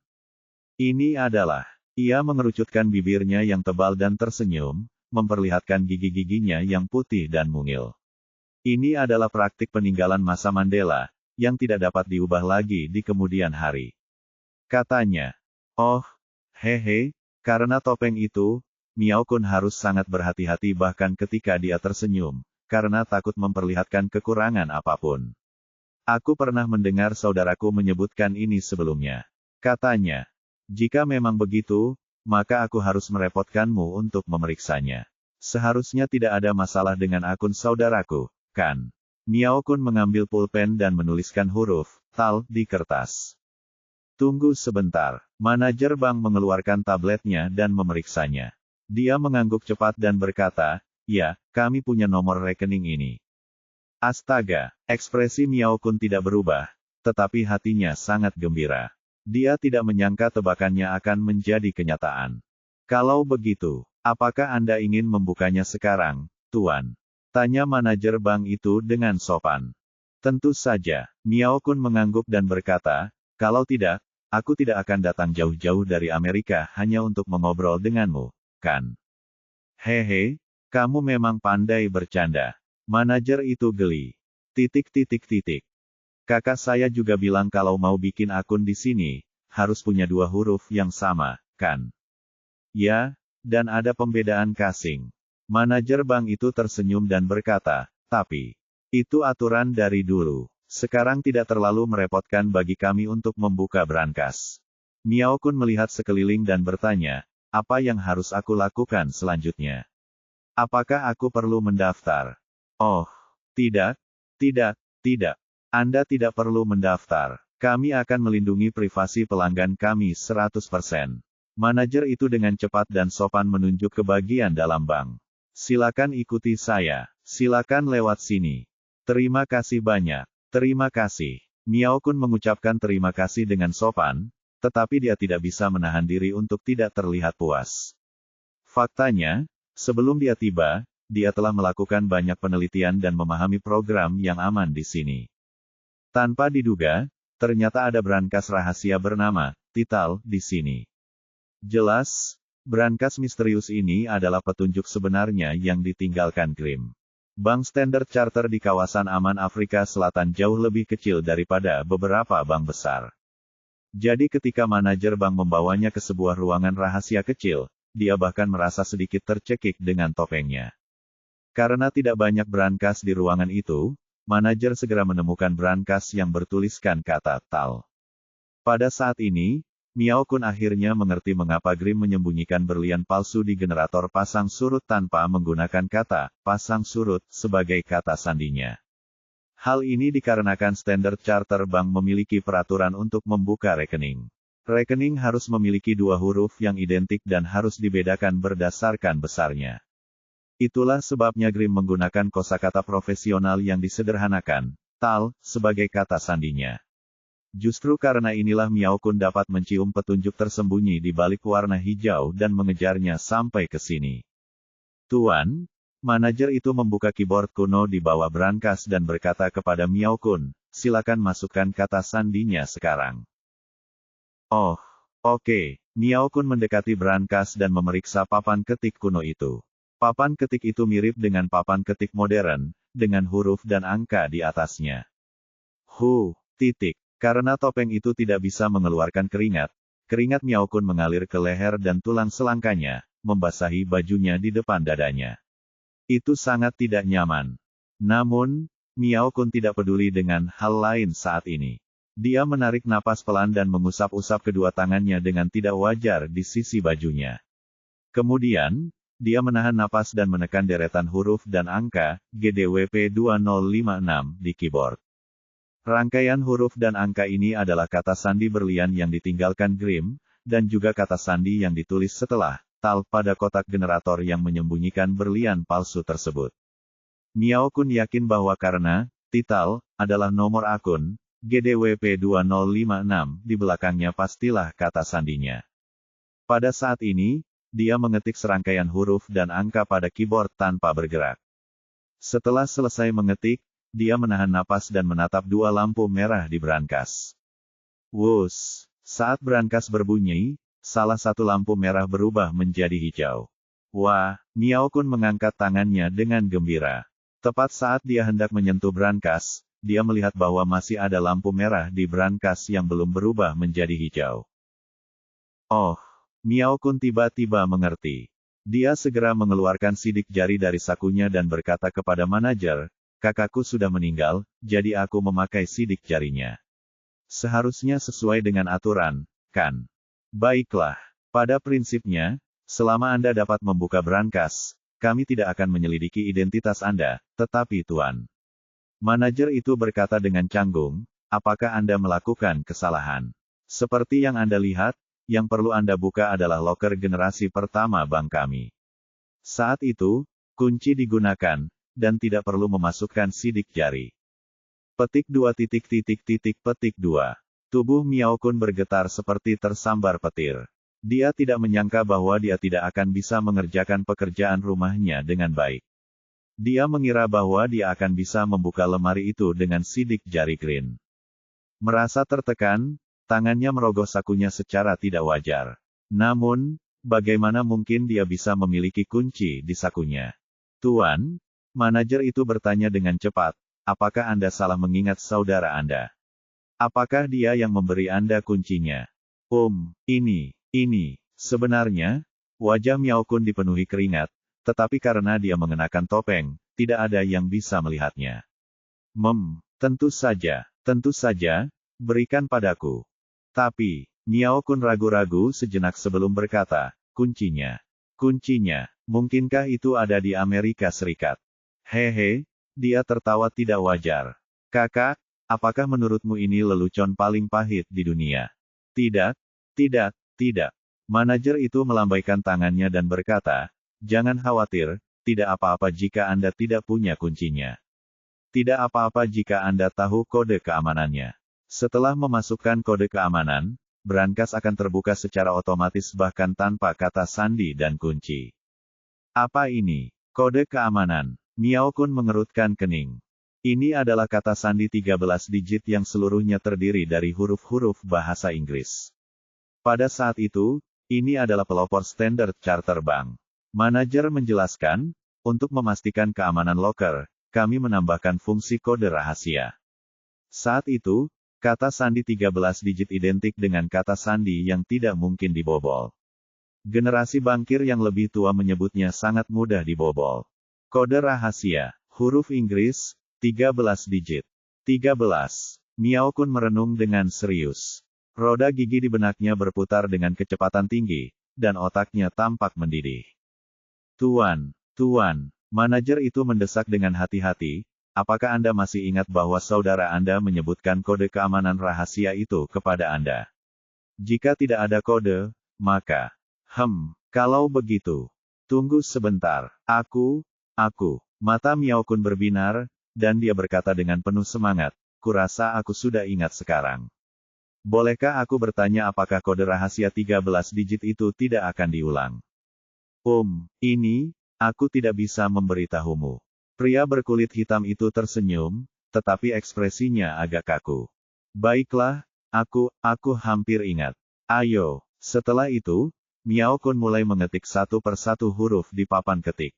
Ini adalah, ia mengerucutkan bibirnya yang tebal dan tersenyum, memperlihatkan gigi-giginya yang putih dan mungil. Ini adalah praktik peninggalan masa Mandela, yang tidak dapat diubah lagi di kemudian hari. Katanya, oh, hehe, karena topeng itu, Miao Kun harus sangat berhati-hati bahkan ketika dia tersenyum, karena takut memperlihatkan kekurangan apapun. Aku pernah mendengar saudaraku menyebutkan ini sebelumnya. Katanya, jika memang begitu, maka aku harus merepotkanmu untuk memeriksanya. Seharusnya tidak ada masalah dengan akun saudaraku, kan? Miao Kun mengambil pulpen dan menuliskan huruf tal di kertas. Tunggu sebentar. Manajer bank mengeluarkan tabletnya dan memeriksanya. Dia mengangguk cepat dan berkata, ya, kami punya nomor rekening ini. Astaga, ekspresi Miao Kun tidak berubah, tetapi hatinya sangat gembira. Dia tidak menyangka tebakannya akan menjadi kenyataan. Kalau begitu, apakah Anda ingin membukanya sekarang, Tuan? Tanya manajer bank itu dengan sopan. Tentu saja, Miao Kun mengangguk dan berkata, kalau tidak, aku tidak akan datang jauh-jauh dari Amerika hanya untuk mengobrol denganmu, kan? Hehe, kamu memang pandai bercanda. Manajer itu geli. Kakak saya juga bilang kalau mau bikin akun di sini, harus punya 2 huruf yang sama, kan? Ya, dan ada pembedaan casing. Manajer bank itu tersenyum dan berkata, tapi, itu aturan dari dulu. Sekarang tidak terlalu merepotkan bagi kami untuk membuka brankas. Miao Kun melihat sekeliling dan bertanya, apa yang harus aku lakukan selanjutnya? Apakah aku perlu mendaftar? Oh, tidak. Anda tidak perlu mendaftar. Kami akan melindungi privasi pelanggan kami 100%. Manajer itu dengan cepat dan sopan menunjuk ke bagian dalam bank. Silakan ikuti saya. Silakan lewat sini. Terima kasih banyak. Terima kasih. Miao Kun mengucapkan terima kasih dengan sopan, tetapi dia tidak bisa menahan diri untuk tidak terlihat puas. Faktanya, sebelum dia tiba, dia telah melakukan banyak penelitian dan memahami program yang aman di sini. Tanpa diduga, ternyata ada brankas rahasia bernama Tital di sini. Jelas, brankas misterius ini adalah petunjuk sebenarnya yang ditinggalkan Grimm. Bank Standard Charter di kawasan aman Afrika Selatan jauh lebih kecil daripada beberapa bank besar. Jadi ketika manajer bank membawanya ke sebuah ruangan rahasia kecil, dia bahkan merasa sedikit tercekik dengan topengnya. Karena tidak banyak brankas di ruangan itu, manajer segera menemukan brankas yang bertuliskan kata Tal. Pada saat ini, Miao Kun akhirnya mengerti mengapa Grimm menyembunyikan berlian palsu di generator pasang surut tanpa menggunakan kata pasang surut sebagai kata sandinya. Hal ini dikarenakan Standard Charter Bank memiliki peraturan untuk membuka rekening. Rekening harus memiliki 2 huruf yang identik dan harus dibedakan berdasarkan besarnya. Itulah sebabnya Grimm menggunakan kosakata profesional yang disederhanakan, Tal, sebagai kata sandinya. Justru karena inilah Miao Kun dapat mencium petunjuk tersembunyi di balik warna hijau dan mengejarnya sampai ke sini. Tuan, manajer itu membuka keyboard kuno di bawah brankas dan berkata kepada Miao Kun, silakan masukkan kata sandinya sekarang. Oh, oke. Miao Kun mendekati brankas dan memeriksa papan ketik kuno itu. Papan ketik itu mirip dengan papan ketik modern, dengan huruf dan angka di atasnya. Karena topeng itu tidak bisa mengeluarkan keringat Miao Kun mengalir ke leher dan tulang selangkanya, membasahi bajunya di depan dadanya. Itu sangat tidak nyaman. Namun, Miao Kun tidak peduli dengan hal lain saat ini. Dia menarik napas pelan dan mengusap-usap kedua tangannya dengan tidak wajar di sisi bajunya. Kemudian, dia menahan napas dan menekan deretan huruf dan angka, GDWP 2056, di keyboard. Rangkaian huruf dan angka ini adalah kata sandi berlian yang ditinggalkan Grimm, dan juga kata sandi yang ditulis setelah Tal pada kotak generator yang menyembunyikan berlian palsu tersebut. Miao Kun yakin bahwa karena Tital adalah nomor akun, GDWP 2056 di belakangnya pastilah kata sandinya. Pada saat ini, dia mengetik serangkaian huruf dan angka pada keyboard tanpa bergerak. Setelah selesai mengetik, dia menahan napas dan menatap 2 lampu merah di brankas. Wuss! Saat brankas berbunyi, salah satu lampu merah berubah menjadi hijau. Wah! Miao Kun mengangkat tangannya dengan gembira. Tepat saat dia hendak menyentuh brankas, dia melihat bahwa masih ada lampu merah di brankas yang belum berubah menjadi hijau. Oh! Miao Kun tiba-tiba mengerti. Dia segera mengeluarkan sidik jari dari sakunya dan berkata kepada manajer, kakakku sudah meninggal, jadi aku memakai sidik jarinya. Seharusnya sesuai dengan aturan, kan? Baiklah. Pada prinsipnya, selama Anda dapat membuka brankas, kami tidak akan menyelidiki identitas Anda, tetapi Tuan. Manajer itu berkata dengan canggung, apakah Anda melakukan kesalahan? Seperti yang Anda lihat, yang perlu Anda buka adalah loker generasi pertama bank kami. Saat itu, kunci digunakan, dan tidak perlu memasukkan sidik jari. Petik 2. Tubuh Miao Kun bergetar seperti tersambar petir. Dia tidak menyangka bahwa dia tidak akan bisa mengerjakan pekerjaan rumahnya dengan baik. Dia mengira bahwa dia akan bisa membuka lemari itu dengan sidik jari Green. Merasa tertekan, tangannya merogoh sakunya secara tidak wajar. Namun, bagaimana mungkin dia bisa memiliki kunci di sakunya? Tuan, manajer itu bertanya dengan cepat, apakah Anda salah mengingat saudara Anda? Apakah dia yang memberi Anda kuncinya? Ini. Sebenarnya, wajah Miao Kun dipenuhi keringat, tetapi karena dia mengenakan topeng, tidak ada yang bisa melihatnya. Tentu saja, berikan padaku. Tapi, Miao Kun ragu-ragu sejenak sebelum berkata, kuncinya, mungkinkah itu ada di Amerika Serikat? Hehe, dia tertawa tidak wajar. Kakak, apakah menurutmu ini lelucon paling pahit di dunia? Tidak. Manajer itu melambaikan tangannya dan berkata, jangan khawatir, tidak apa-apa jika Anda tidak punya kuncinya. Tidak apa-apa jika Anda tahu kode keamanannya. Setelah memasukkan kode keamanan, brankas akan terbuka secara otomatis bahkan tanpa kata sandi dan kunci. Apa ini? Kode keamanan. Miao Kun mengerutkan kening. Ini adalah kata sandi 13 digit yang seluruhnya terdiri dari huruf-huruf bahasa Inggris. Pada saat itu, ini adalah pelopor standar charter bank. Manajer menjelaskan, untuk memastikan keamanan loker, kami menambahkan fungsi kode rahasia. Saat itu, kata sandi 13 digit identik dengan kata sandi yang tidak mungkin dibobol. Generasi bankir yang lebih tua menyebutnya sangat mudah dibobol. Kode rahasia, huruf Inggris, 13 digit. 13. Miao Kun merenung dengan serius. Roda gigi di benaknya berputar dengan kecepatan tinggi, dan otaknya tampak mendidih. Tuan, manajer itu mendesak dengan hati-hati, apakah Anda masih ingat bahwa saudara Anda menyebutkan kode keamanan rahasia itu kepada Anda? Jika tidak ada kode, maka, kalau begitu, tunggu sebentar, aku, mata Miao Kun berbinar, dan dia berkata dengan penuh semangat, kurasa aku sudah ingat sekarang. Bolehkah aku bertanya apakah kode rahasia 13 digit itu tidak akan diulang? Ini, aku tidak bisa memberitahumu. Pria berkulit hitam itu tersenyum, tetapi ekspresinya agak kaku. Baiklah, aku hampir ingat. Ayo. Setelah itu, Miao Kun mulai mengetik satu persatu huruf di papan ketik.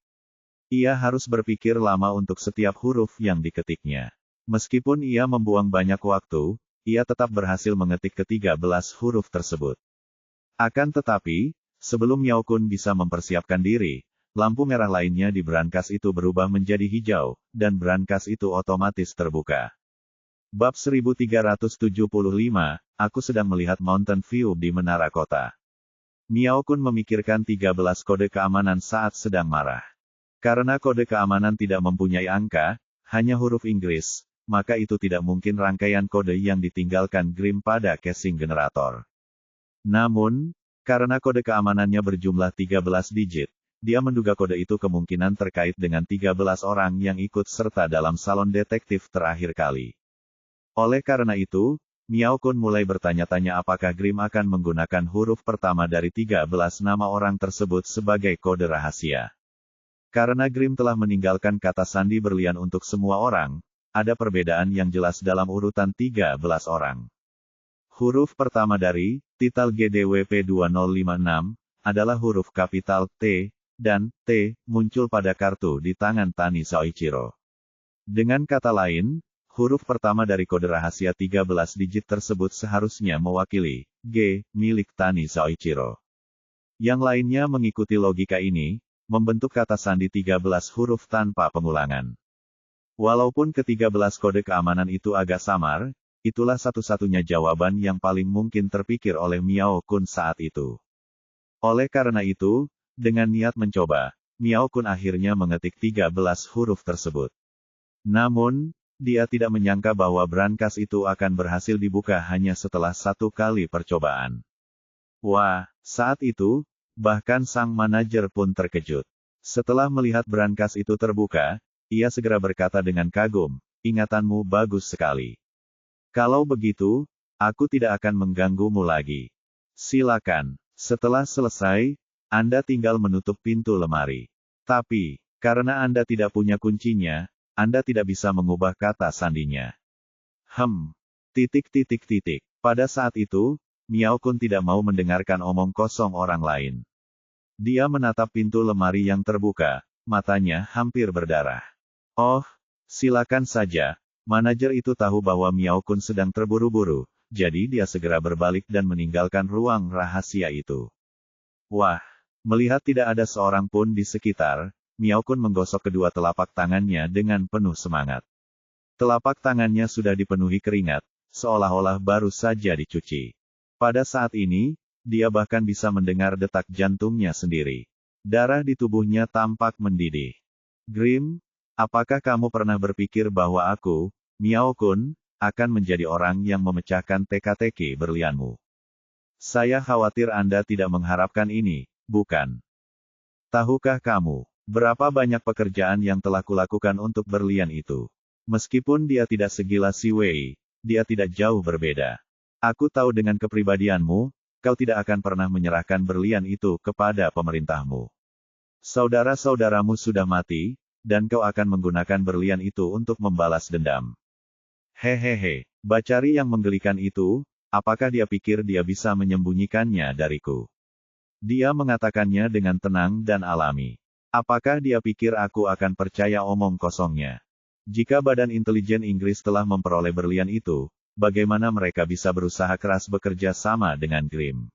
Ia harus berpikir lama untuk setiap huruf yang diketiknya. Meskipun ia membuang banyak waktu, ia tetap berhasil mengetik ke-13 huruf tersebut. Akan tetapi, sebelum Miao Kun bisa mempersiapkan diri, lampu merah lainnya di brankas itu berubah menjadi hijau, dan brankas itu otomatis terbuka. Bab 1375, aku sedang melihat Mountain View di menara kota. Miao Kun memikirkan 13 kode keamanan saat sedang marah. Karena kode keamanan tidak mempunyai angka, hanya huruf Inggris, maka itu tidak mungkin rangkaian kode yang ditinggalkan Grimm pada casing generator. Namun, karena kode keamanannya berjumlah 13 digit, dia menduga kode itu kemungkinan terkait dengan 13 orang yang ikut serta dalam salon detektif terakhir kali. Oleh karena itu, Miao Kun mulai bertanya-tanya apakah Grimm akan menggunakan huruf pertama dari 13 nama orang tersebut sebagai kode rahasia. Karena Grimm telah meninggalkan kata sandi berlian untuk semua orang, ada perbedaan yang jelas dalam urutan 13 orang. Huruf pertama dari titel GDWP 2056 adalah huruf kapital T, dan T muncul pada kartu di tangan Tani Soichiro. Dengan kata lain, huruf pertama dari kode rahasia 13 digit tersebut seharusnya mewakili G milik Tani Soichiro. Yang lainnya mengikuti logika ini, membentuk kata sandi 13 huruf tanpa pengulangan. Walaupun ke-13 kode keamanan itu agak samar, itulah satu-satunya jawaban yang paling mungkin terpikir oleh Miao Kun saat itu. Oleh karena itu, dengan niat mencoba, Miao Kun akhirnya mengetik 13 huruf tersebut. Namun, dia tidak menyangka bahwa brankas itu akan berhasil dibuka hanya setelah satu kali percobaan. Wah, saat itu, bahkan sang manajer pun terkejut. Setelah melihat brankas itu terbuka, ia segera berkata dengan kagum, ingatanmu bagus sekali. Kalau begitu, aku tidak akan mengganggumu lagi. Silakan. Setelah selesai, Anda tinggal menutup pintu lemari. Tapi, karena Anda tidak punya kuncinya, Anda tidak bisa mengubah kata sandinya. Pada saat itu, Miao Kun tidak mau mendengarkan omong kosong orang lain. Dia menatap pintu lemari yang terbuka, matanya hampir berdarah. Oh, silakan saja. Manajer itu tahu bahwa Miao Kun sedang terburu-buru, jadi dia segera berbalik dan meninggalkan ruang rahasia itu. Wah, melihat tidak ada seorang pun di sekitar, Miao Kun menggosok kedua telapak tangannya dengan penuh semangat. Telapak tangannya sudah dipenuhi keringat, seolah-olah baru saja dicuci. Pada saat ini, dia bahkan bisa mendengar detak jantungnya sendiri. Darah di tubuhnya tampak mendidih. Grim, apakah kamu pernah berpikir bahwa aku, Miao Kun, akan menjadi orang yang memecahkan teka-teki berlianmu? Saya khawatir Anda tidak mengharapkan ini, bukan? Tahukah kamu, berapa banyak pekerjaan yang telah kulakukan untuk berlian itu? Meskipun dia tidak segila si Wei, dia tidak jauh berbeda. Aku tahu dengan kepribadianmu, kau tidak akan pernah menyerahkan berlian itu kepada pemerintahmu. Saudara-saudaramu sudah mati, dan kau akan menggunakan berlian itu untuk membalas dendam. Hehehe, Bacari yang menggelikan itu, apakah dia pikir dia bisa menyembunyikannya dariku? Dia mengatakannya dengan tenang dan alami. Apakah dia pikir aku akan percaya omong kosongnya? Jika Badan Intelijen Inggris telah memperoleh berlian itu, bagaimana mereka bisa berusaha keras bekerja sama dengan Grim?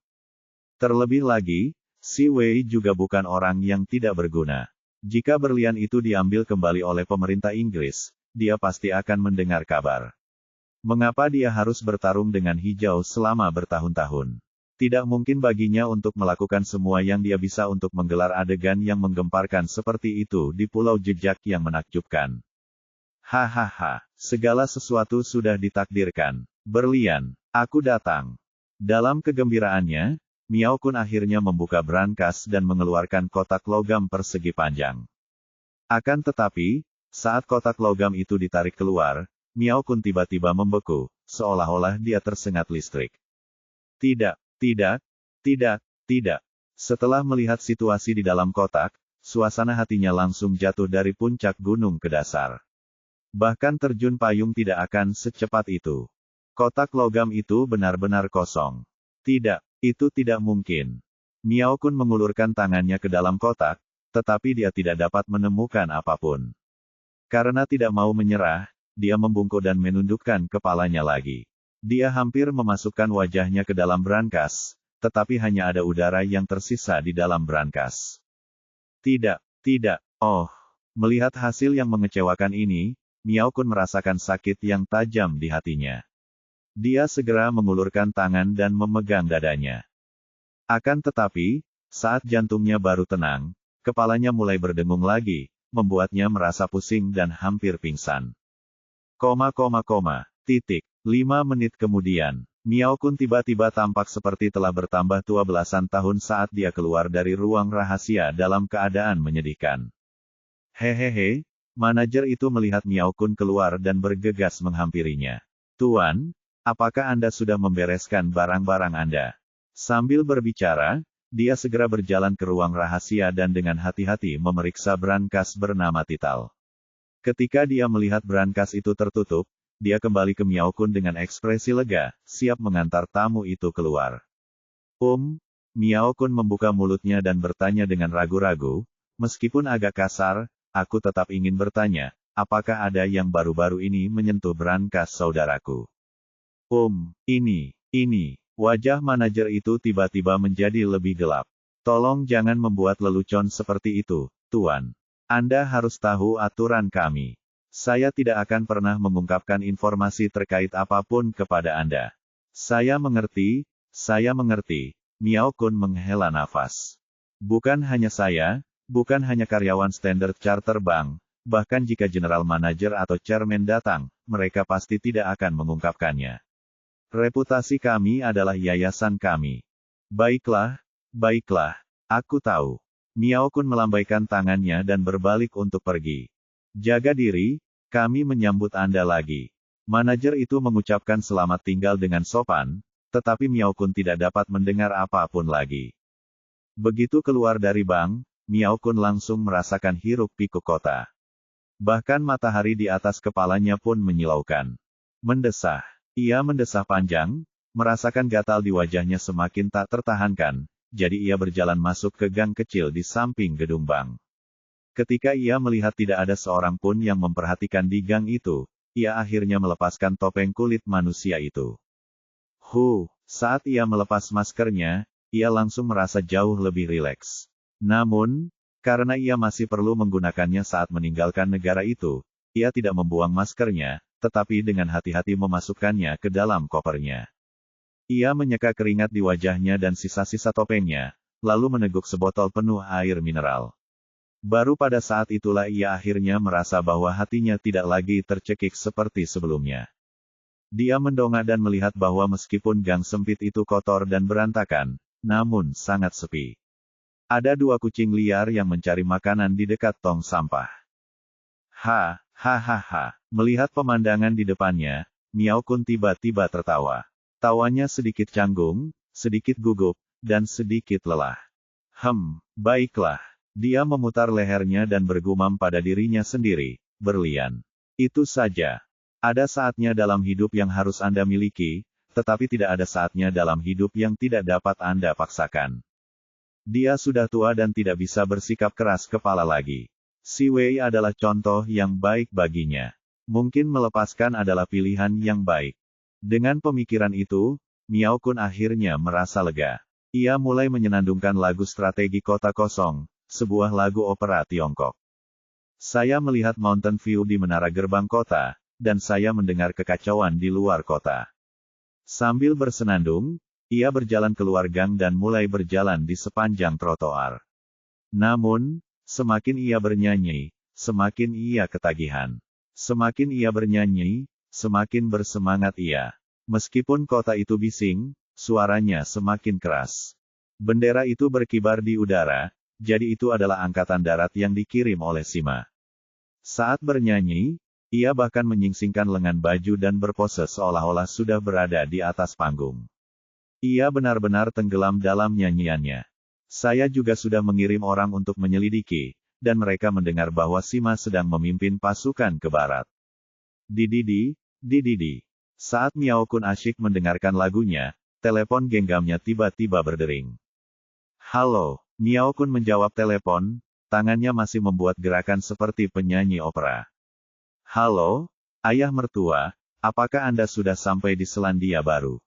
Terlebih lagi, si Wei juga bukan orang yang tidak berguna. Jika berlian itu diambil kembali oleh pemerintah Inggris, dia pasti akan mendengar kabar. Mengapa dia harus bertarung dengan hijau selama bertahun-tahun? Tidak mungkin baginya untuk melakukan semua yang dia bisa untuk menggelar adegan yang menggemparkan seperti itu di Pulau Jejak yang menakjubkan. Hahaha, segala sesuatu sudah ditakdirkan. Berlian, aku datang. Dalam kegembiraannya, Miao Kun akhirnya membuka brankas dan mengeluarkan kotak logam persegi panjang. Akan tetapi, saat kotak logam itu ditarik keluar, Miao Kun tiba-tiba membeku, seolah-olah dia tersengat listrik. Tidak. Setelah melihat situasi di dalam kotak, suasana hatinya langsung jatuh dari puncak gunung ke dasar. Bahkan terjun payung tidak akan secepat itu. Kotak logam itu benar-benar kosong. Tidak, itu tidak mungkin. Miao Kun mengulurkan tangannya ke dalam kotak, tetapi dia tidak dapat menemukan apapun. Karena tidak mau menyerah, dia membungkuk dan menundukkan kepalanya lagi. Dia hampir memasukkan wajahnya ke dalam brankas, tetapi hanya ada udara yang tersisa di dalam brankas. Tidak. Oh, melihat hasil yang mengecewakan ini, Miao Kun merasakan sakit yang tajam di hatinya. Dia segera mengulurkan tangan dan memegang dadanya. Akan tetapi, saat jantungnya baru tenang, kepalanya mulai berdengung lagi, membuatnya merasa pusing dan hampir pingsan. 5 menit kemudian, Miao Kun tiba-tiba tampak seperti telah bertambah tua belasan tahun saat dia keluar dari ruang rahasia dalam keadaan menyedihkan. Hehehe, manajer itu melihat Miao Kun keluar dan bergegas menghampirinya. Tuan, apakah Anda sudah membereskan barang-barang Anda? Sambil berbicara, dia segera berjalan ke ruang rahasia dan dengan hati-hati memeriksa brankas bernama Tital. Ketika dia melihat brankas itu tertutup, dia kembali ke Miao Kun dengan ekspresi lega, siap mengantar tamu itu keluar. Miao Kun membuka mulutnya dan bertanya dengan ragu-ragu, meskipun agak kasar, aku tetap ingin bertanya, apakah ada yang baru-baru ini menyentuh brankas saudaraku? Ini. Wajah manajer itu tiba-tiba menjadi lebih gelap. Tolong jangan membuat lelucon seperti itu, Tuan. Anda harus tahu aturan kami. Saya tidak akan pernah mengungkapkan informasi terkait apapun kepada Anda. Saya mengerti. Miao Kun menghela nafas. Bukan hanya saya, bukan hanya karyawan Standard Charter Bank, bahkan jika General Manager atau Chairman datang, mereka pasti tidak akan mengungkapkannya. Reputasi kami adalah yayasan kami. Baiklah, aku tahu. Miao Kun melambaikan tangannya dan berbalik untuk pergi. Jaga diri, Kami menyambut Anda lagi. Manajer itu mengucapkan selamat tinggal dengan sopan, tetapi Miao Kun tidak dapat mendengar apapun lagi. Begitu keluar dari bank, Miao Kun langsung merasakan hiruk-pikuk kota. Bahkan matahari di atas kepalanya pun menyilaukan. Mendesah. Ia mendesah panjang, merasakan gatal di wajahnya semakin tak tertahankan, jadi ia berjalan masuk ke gang kecil di samping gedung bank. Ketika ia melihat tidak ada seorang pun yang memperhatikan di gang itu, ia akhirnya melepaskan topeng kulit manusia itu. Saat ia melepas maskernya, ia langsung merasa jauh lebih rileks. Namun, karena ia masih perlu menggunakannya saat meninggalkan negara itu, ia tidak membuang maskernya, tetapi dengan hati-hati memasukkannya ke dalam kopernya. Ia menyeka keringat di wajahnya dan sisa-sisa topengnya, lalu meneguk sebotol penuh air mineral. Baru pada saat itulah ia akhirnya merasa bahwa hatinya tidak lagi tercekik seperti sebelumnya. Dia mendongak dan melihat bahwa meskipun gang sempit itu kotor dan berantakan, namun sangat sepi. Ada 2 kucing liar yang mencari makanan di dekat tong sampah. Melihat pemandangan di depannya, Miao Kun tiba-tiba tertawa. Tawanya sedikit canggung, sedikit gugup, dan sedikit lelah. Baiklah. Dia memutar lehernya dan bergumam pada dirinya sendiri, berlian. Itu saja. Ada saatnya dalam hidup yang harus Anda miliki, tetapi tidak ada saatnya dalam hidup yang tidak dapat Anda paksakan. Dia sudah tua dan tidak bisa bersikap keras kepala lagi. Si Wei adalah contoh yang baik baginya. Mungkin melepaskan adalah pilihan yang baik. Dengan pemikiran itu, Miao Kun akhirnya merasa lega. Ia mulai menyenandungkan lagu Strategi Kota Kosong, sebuah lagu opera Tiongkok. Saya melihat Mountain View di menara gerbang kota, dan saya mendengar kekacauan di luar kota. Sambil bersenandung, ia berjalan keluar gang dan mulai berjalan di sepanjang trotoar. Namun, semakin ia bernyanyi, semakin ia ketagihan. Semakin ia bernyanyi, semakin bersemangat ia. Meskipun kota itu bising, suaranya semakin keras. Bendera itu berkibar di udara, jadi itu adalah angkatan darat yang dikirim oleh Sima. Saat bernyanyi, ia bahkan menyingsingkan lengan baju dan berpose seolah-olah sudah berada di atas panggung. Ia benar-benar tenggelam dalam nyanyiannya. Saya juga sudah mengirim orang untuk menyelidiki, dan mereka mendengar bahwa Sima sedang memimpin pasukan ke barat. Dididi. Saat Miao Kun asyik mendengarkan lagunya, telepon genggamnya tiba-tiba berdering. Halo. Miao Kun menjawab telepon, tangannya masih membuat gerakan seperti penyanyi opera. Halo, ayah mertua, apakah Anda sudah sampai di Selandia Baru?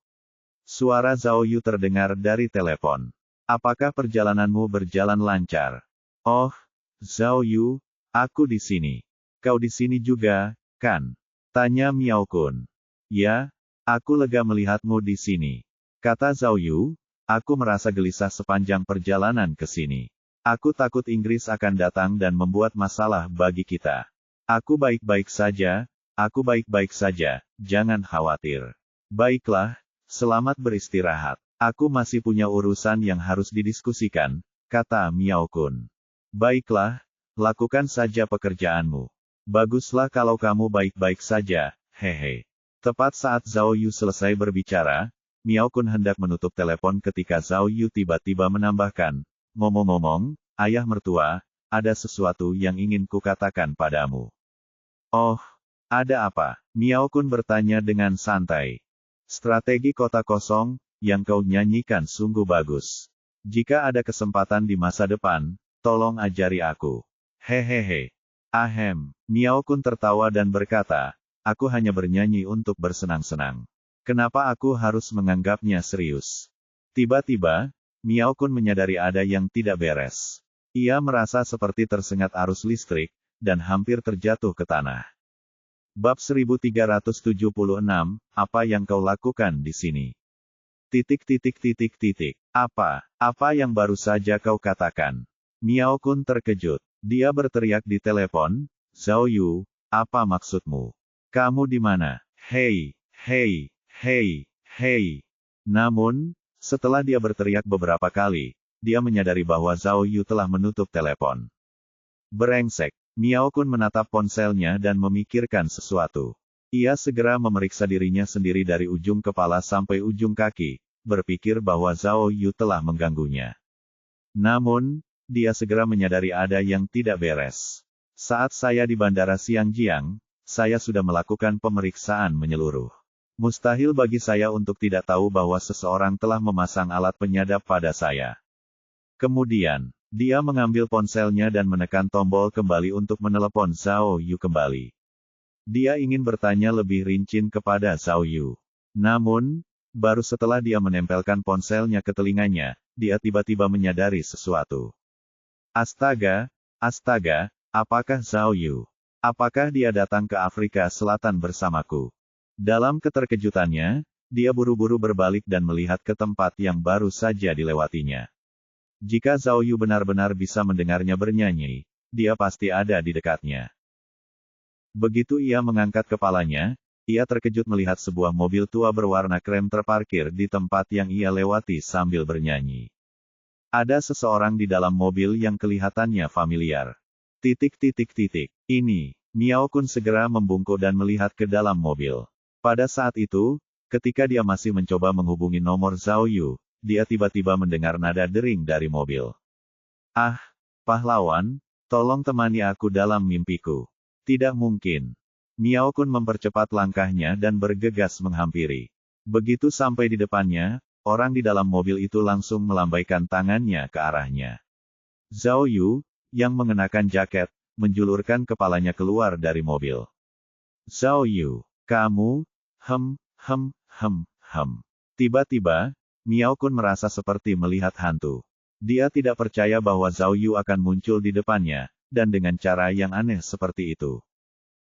Suara Zhao Yu terdengar dari telepon. Apakah perjalananmu berjalan lancar? Oh, Zhao Yu, aku di sini. Kau di sini juga, kan? Tanya Miao Kun. Ya, aku lega melihatmu di sini. Kata Zhao Yu. Aku merasa gelisah sepanjang perjalanan ke sini. Aku takut Inggris akan datang dan membuat masalah bagi kita. Aku baik-baik saja, jangan khawatir. Baiklah, selamat beristirahat. Aku masih punya urusan yang harus didiskusikan, kata Miao Kun. Baiklah, lakukan saja pekerjaanmu. Baguslah kalau kamu baik-baik saja, hehe. Tepat saat Zhao Yu selesai berbicara, Miao Kun hendak menutup telepon ketika Zhao Yu tiba-tiba menambahkan, ngomong-ngomong, ayah mertua, ada sesuatu yang ingin kukatakan padamu. Oh, ada apa? Miao Kun bertanya dengan santai. Strategi kota kosong, yang kau nyanyikan sungguh bagus. Jika ada kesempatan di masa depan, tolong ajari aku. Hehehe. Miao Kun tertawa dan berkata, aku hanya bernyanyi untuk bersenang-senang. Kenapa aku harus menganggapnya serius? Tiba-tiba, Miao Kun menyadari ada yang tidak beres. Ia merasa seperti tersengat arus listrik, dan hampir terjatuh ke tanah. Bab 1376, apa yang kau lakukan di sini? Apa yang baru saja kau katakan? Miao Kun terkejut. Dia berteriak di telepon, Zhao Yu, apa maksudmu? Kamu di mana? Hei. Namun, setelah dia berteriak beberapa kali, dia menyadari bahwa Zhao Yu telah menutup telepon. Brengsek. Miao Kun menatap ponselnya dan memikirkan sesuatu. Ia segera memeriksa dirinya sendiri dari ujung kepala sampai ujung kaki, berpikir bahwa Zhao Yu telah mengganggunya. Namun, dia segera menyadari ada yang tidak beres. Saat saya di Bandara Xiangjiang, saya sudah melakukan pemeriksaan menyeluruh. Mustahil bagi saya untuk tidak tahu bahwa seseorang telah memasang alat penyadap pada saya. Kemudian, dia mengambil ponselnya dan menekan tombol kembali untuk menelepon Zhao Yu kembali. Dia ingin bertanya lebih rinci kepada Zhao Yu. Namun, baru setelah dia menempelkan ponselnya ke telinganya, dia tiba-tiba menyadari sesuatu. Astaga, apakah Zhao Yu? Apakah dia datang ke Afrika Selatan bersamaku? Dalam keterkejutannya, dia buru-buru berbalik dan melihat ke tempat yang baru saja dilewatinya. Jika Zhao Yu benar-benar bisa mendengarnya bernyanyi, dia pasti ada di dekatnya. Begitu ia mengangkat kepalanya, ia terkejut melihat sebuah mobil tua berwarna krem terparkir di tempat yang ia lewati sambil bernyanyi. Ada seseorang di dalam mobil yang kelihatannya familiar. Ini, Miao Kun segera membungkuk dan melihat ke dalam mobil. Pada saat itu, ketika dia masih mencoba menghubungi nomor Zhao Yu, dia tiba-tiba mendengar nada dering dari mobil. Ah, pahlawan, tolong temani aku dalam mimpiku. Tidak mungkin. Miao Kun mempercepat langkahnya dan bergegas menghampiri. Begitu sampai di depannya, orang di dalam mobil itu langsung melambaikan tangannya ke arahnya. Zhao Yu, yang mengenakan jaket, menjulurkan kepalanya keluar dari mobil. Zhao Yu, kamu, Tiba-tiba, Miao Kun merasa seperti melihat hantu. Dia tidak percaya bahwa Zhao Yu akan muncul di depannya, dan dengan cara yang aneh seperti itu.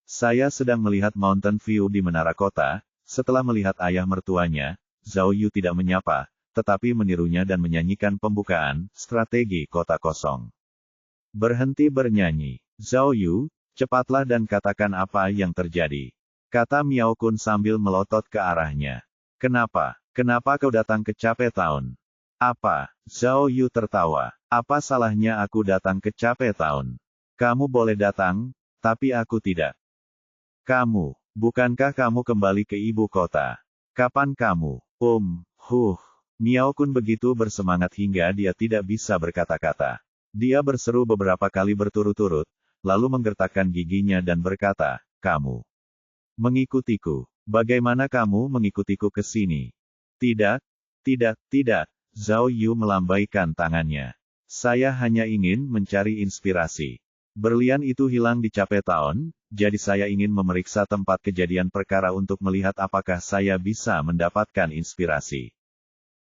Saya sedang melihat mountain view di menara kota. Setelah melihat ayah mertuanya, Zhao Yu tidak menyapa, tetapi menirunya dan menyanyikan pembukaan, strategi kota kosong. Berhenti bernyanyi. Zhao Yu, cepatlah dan katakan apa yang terjadi. Kata Miao Kun sambil melotot ke arahnya. Kenapa kau datang ke Cape Town? Apa? Zhao Yu tertawa. Apa salahnya aku datang ke Cape Town? Kamu boleh datang, tapi aku tidak. Bukankah kamu kembali ke ibu kota? Kapan kamu? Miao Kun begitu bersemangat hingga dia tidak bisa berkata-kata. Dia berseru beberapa kali berturut-turut, lalu menggertakkan giginya dan berkata, kamu mengikutiku. Bagaimana kamu mengikutiku ke sini? Tidak. Zhao Yu melambaikan tangannya. Saya hanya ingin mencari inspirasi. Berlian itu hilang di Cape Town, jadi saya ingin memeriksa tempat kejadian perkara untuk melihat apakah saya bisa mendapatkan inspirasi.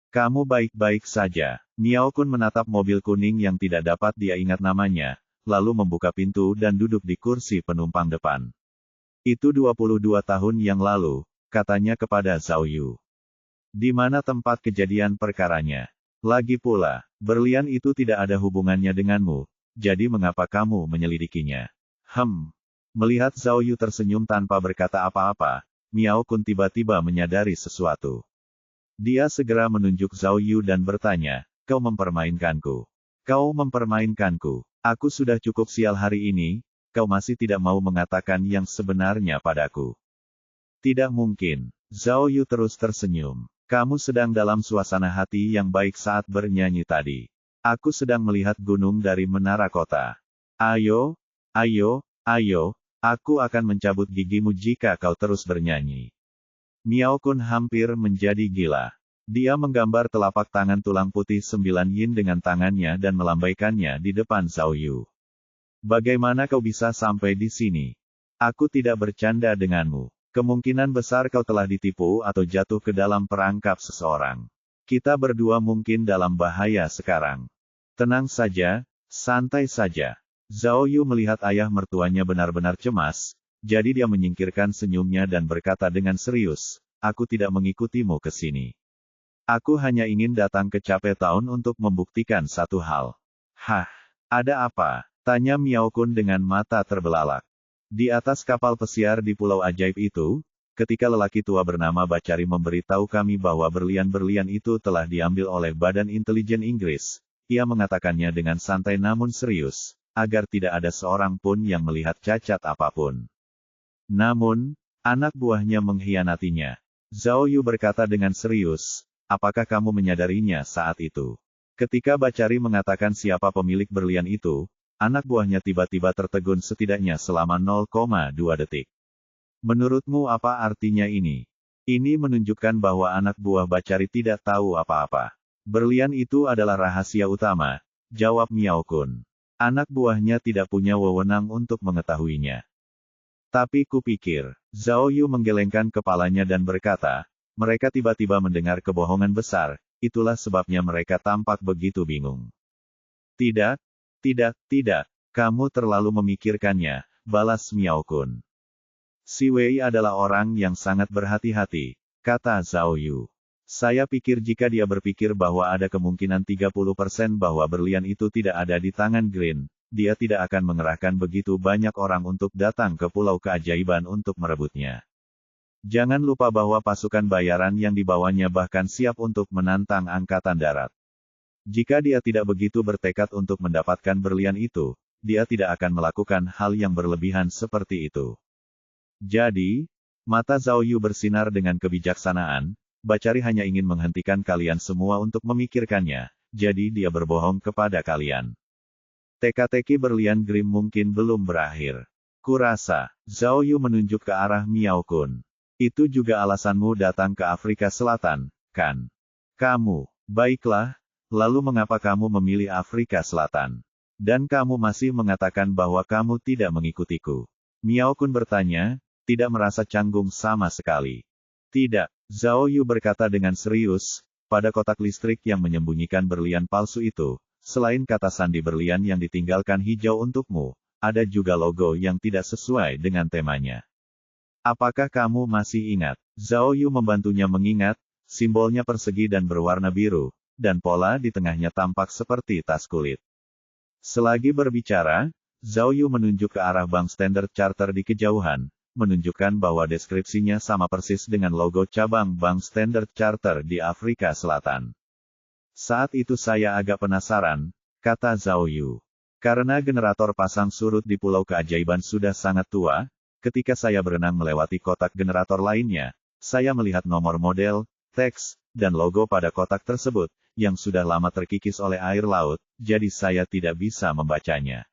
Kamu baik-baik saja. Miao Kun menatap mobil kuning yang tidak dapat dia ingat namanya, lalu membuka pintu dan duduk di kursi penumpang depan. Itu 22 tahun yang lalu, katanya kepada Zhao Yu. Di mana tempat kejadian perkaranya? Lagi pula, berlian itu tidak ada hubungannya denganmu. Jadi mengapa kamu menyelidikinya? Melihat Zhao Yu tersenyum tanpa berkata apa-apa, Miao Kun tiba-tiba menyadari sesuatu. Dia segera menunjuk Zhao Yu dan bertanya, kau mempermainkanku. Aku sudah cukup sial hari ini, kau masih tidak mau mengatakan yang sebenarnya padaku. Tidak mungkin. Zhao Yu terus tersenyum. Kamu sedang dalam suasana hati yang baik saat bernyanyi tadi. Aku sedang melihat gunung dari menara kota. Ayo, aku akan mencabut gigimu jika kau terus bernyanyi. Miao Kun hampir menjadi gila. Dia menggambar telapak tangan tulang putih 9 yin dengan tangannya dan melambaikannya di depan Zhao Yu. Bagaimana kau bisa sampai di sini? Aku tidak bercanda denganmu. Kemungkinan besar kau telah ditipu atau jatuh ke dalam perangkap seseorang. Kita berdua mungkin dalam bahaya sekarang. Tenang saja, santai saja. Zhao Yu melihat ayah mertuanya benar-benar cemas, jadi dia menyingkirkan senyumnya dan berkata dengan serius, aku tidak mengikutimu ke sini. Aku hanya ingin datang ke Cape Town untuk membuktikan satu hal. Ada apa? Tanya Miao Kun dengan mata terbelalak. Di atas kapal pesiar di pulau ajaib itu, ketika lelaki tua bernama Bacari memberitahu kami bahwa berlian-berlian itu telah diambil oleh Badan Intelijen Inggris, ia mengatakannya dengan santai namun serius. agar tidak ada seorang pun yang melihat cacat apapun. Namun, anak buahnya mengkhianatinya. Zhao Yu berkata dengan serius, apakah kamu menyadarinya saat itu? Ketika Bacari mengatakan siapa pemilik berlian itu, anak buahnya tiba-tiba tertegun setidaknya selama 0,2 detik. Menurutmu apa artinya ini? Ini menunjukkan bahwa anak buah Bacari tidak tahu apa-apa. Berlian itu adalah rahasia utama, jawab Miao Kun. Anak buahnya tidak punya wewenang untuk mengetahuinya. Tapi kupikir, Zhao Yu menggelengkan kepalanya dan berkata, mereka tiba-tiba mendengar kebohongan besar, itulah sebabnya mereka tampak begitu bingung. Tidak, kamu terlalu memikirkannya, balas Miao Kun. Si Wei adalah orang yang sangat berhati-hati, kata Zhao Yu. Saya pikir jika dia berpikir bahwa ada kemungkinan 30% bahwa berlian itu tidak ada di tangan Green, dia tidak akan mengerahkan begitu banyak orang untuk datang ke Pulau Keajaiban untuk merebutnya. Jangan lupa bahwa pasukan bayaran yang dibawanya bahkan siap untuk menantang Angkatan Darat. Jika dia tidak begitu bertekad untuk mendapatkan berlian itu, dia tidak akan melakukan hal yang berlebihan seperti itu. Jadi, mata Zhao Yu bersinar dengan kebijaksanaan, Bacari hanya ingin menghentikan kalian semua untuk memikirkannya, jadi dia berbohong kepada kalian. Teka-teki berlian Grim mungkin belum berakhir. Kurasa, Zhao Yu menunjuk ke arah Miao Kun. Itu juga alasanmu datang ke Afrika Selatan, kan? Kamu, baiklah, lalu mengapa kamu memilih Afrika Selatan? Dan kamu masih mengatakan bahwa kamu tidak mengikutiku. Miao Kun bertanya, tidak merasa canggung sama sekali. Tidak, Zhao Yu berkata dengan serius, pada kotak listrik yang menyembunyikan berlian palsu itu, selain kata sandi berlian yang ditinggalkan hijau untukmu, ada juga logo yang tidak sesuai dengan temanya. Apakah kamu masih ingat? Zhao Yu membantunya mengingat, simbolnya persegi dan berwarna biru, dan pola di tengahnya tampak seperti tas kulit. Selagi berbicara, Zhao Yu menunjuk ke arah Bank Standard Charter di kejauhan, menunjukkan bahwa deskripsinya sama persis dengan logo cabang Bank Standard Charter di Afrika Selatan. Saat itu saya agak penasaran, kata Zhao Yu. Karena generator pasang surut di Pulau Keajaiban sudah sangat tua, ketika saya berenang melewati kotak generator lainnya, saya melihat nomor model, teks, dan logo pada kotak tersebut, yang sudah lama terkikis oleh air laut, jadi saya tidak bisa membacanya.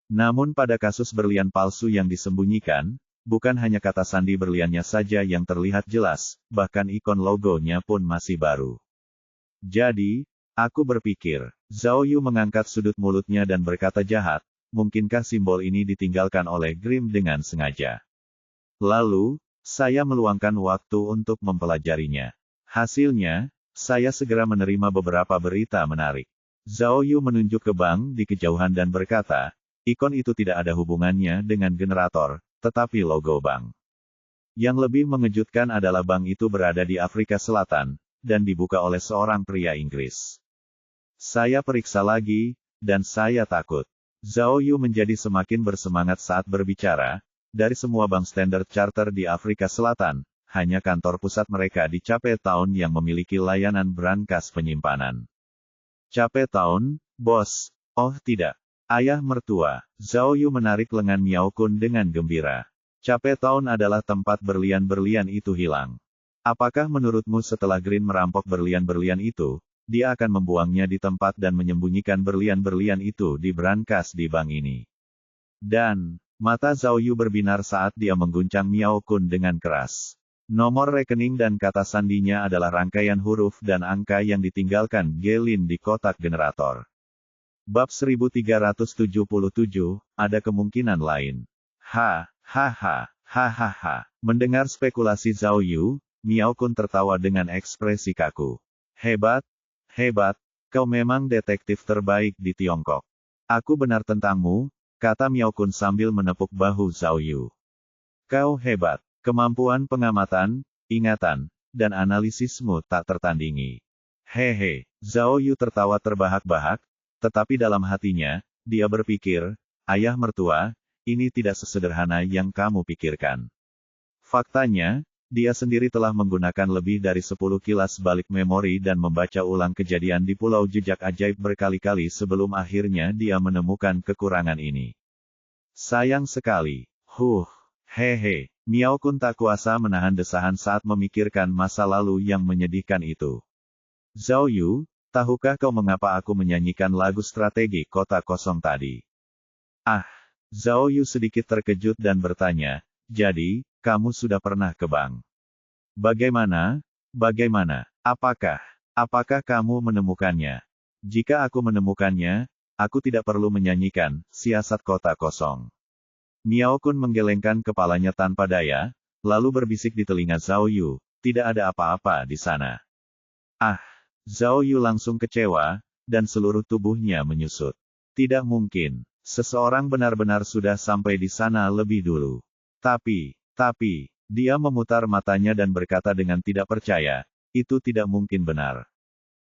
Namun pada kasus berlian palsu yang disembunyikan, bukan hanya kata sandi berliannya saja yang terlihat jelas, bahkan ikon logonya pun masih baru. Jadi, aku berpikir, Zhao Yu mengangkat sudut mulutnya dan berkata jahat, mungkinkah simbol ini ditinggalkan oleh Grim dengan sengaja? Lalu, saya meluangkan waktu untuk mempelajarinya. Hasilnya, saya segera menerima beberapa berita menarik. Zhao Yu menunjuk ke bank di kejauhan dan berkata, ikon itu tidak ada hubungannya dengan generator, tetapi logo bank. Yang lebih mengejutkan adalah bank itu berada di Afrika Selatan, dan dibuka oleh seorang pria Inggris. Saya periksa lagi, dan saya takut. Zhao Yu menjadi semakin bersemangat saat berbicara. Dari semua bank Standard Charter di Afrika Selatan, hanya kantor pusat mereka di Cape Town yang memiliki layanan brankas penyimpanan. Cape Town, bos? Oh tidak. Ayah mertua. Zhao Yu menarik lengan Miao Kun dengan gembira. Cape Town adalah tempat berlian-berlian itu hilang. Apakah menurutmu setelah Green merampok berlian-berlian itu, dia akan membuangnya di tempat dan menyembunyikan berlian-berlian itu di brankas di bank ini? Dan, mata Zhao Yu berbinar saat dia mengguncang Miao Kun dengan keras. Nomor rekening dan kata sandinya adalah rangkaian huruf dan angka yang ditinggalkan Gelin di kotak generator. Bab 1377, ada kemungkinan lain. Mendengar spekulasi Zhao Yu, Miao Kun tertawa dengan ekspresi kaku. Hebat, kau memang detektif terbaik di Tiongkok. Aku benar tentangmu, kata Miao Kun sambil menepuk bahu Zhao Yu. Kau hebat, kemampuan pengamatan, ingatan, dan analisismu tak tertandingi. Hehe, Zhao Yu tertawa terbahak-bahak, tetapi dalam hatinya, dia berpikir, ayah mertua, ini tidak sesederhana yang kamu pikirkan. Faktanya, dia sendiri telah menggunakan lebih dari 10 kilas balik memori dan membaca ulang kejadian di Pulau Jejak Ajaib berkali-kali sebelum akhirnya dia menemukan kekurangan ini. Sayang sekali. Hehe. Miao Kun tak kuasa menahan desahan saat memikirkan masa lalu yang menyedihkan itu. Zhao Yu, tahukah kau mengapa aku menyanyikan lagu strategi kota kosong tadi? Zhao Yu sedikit terkejut dan bertanya, jadi, kamu sudah pernah ke bank? Bagaimana? Apakah kamu menemukannya? Jika aku menemukannya, aku tidak perlu menyanyikan siasat kota kosong. Miao Kun menggelengkan kepalanya tanpa daya, lalu berbisik di telinga Zhao Yu, tidak ada apa-apa di sana. Zhao Yu langsung kecewa, dan seluruh tubuhnya menyusut. Tidak mungkin, seseorang benar-benar sudah sampai di sana lebih dulu. Tapi, dia memutar matanya dan berkata dengan tidak percaya, itu tidak mungkin benar.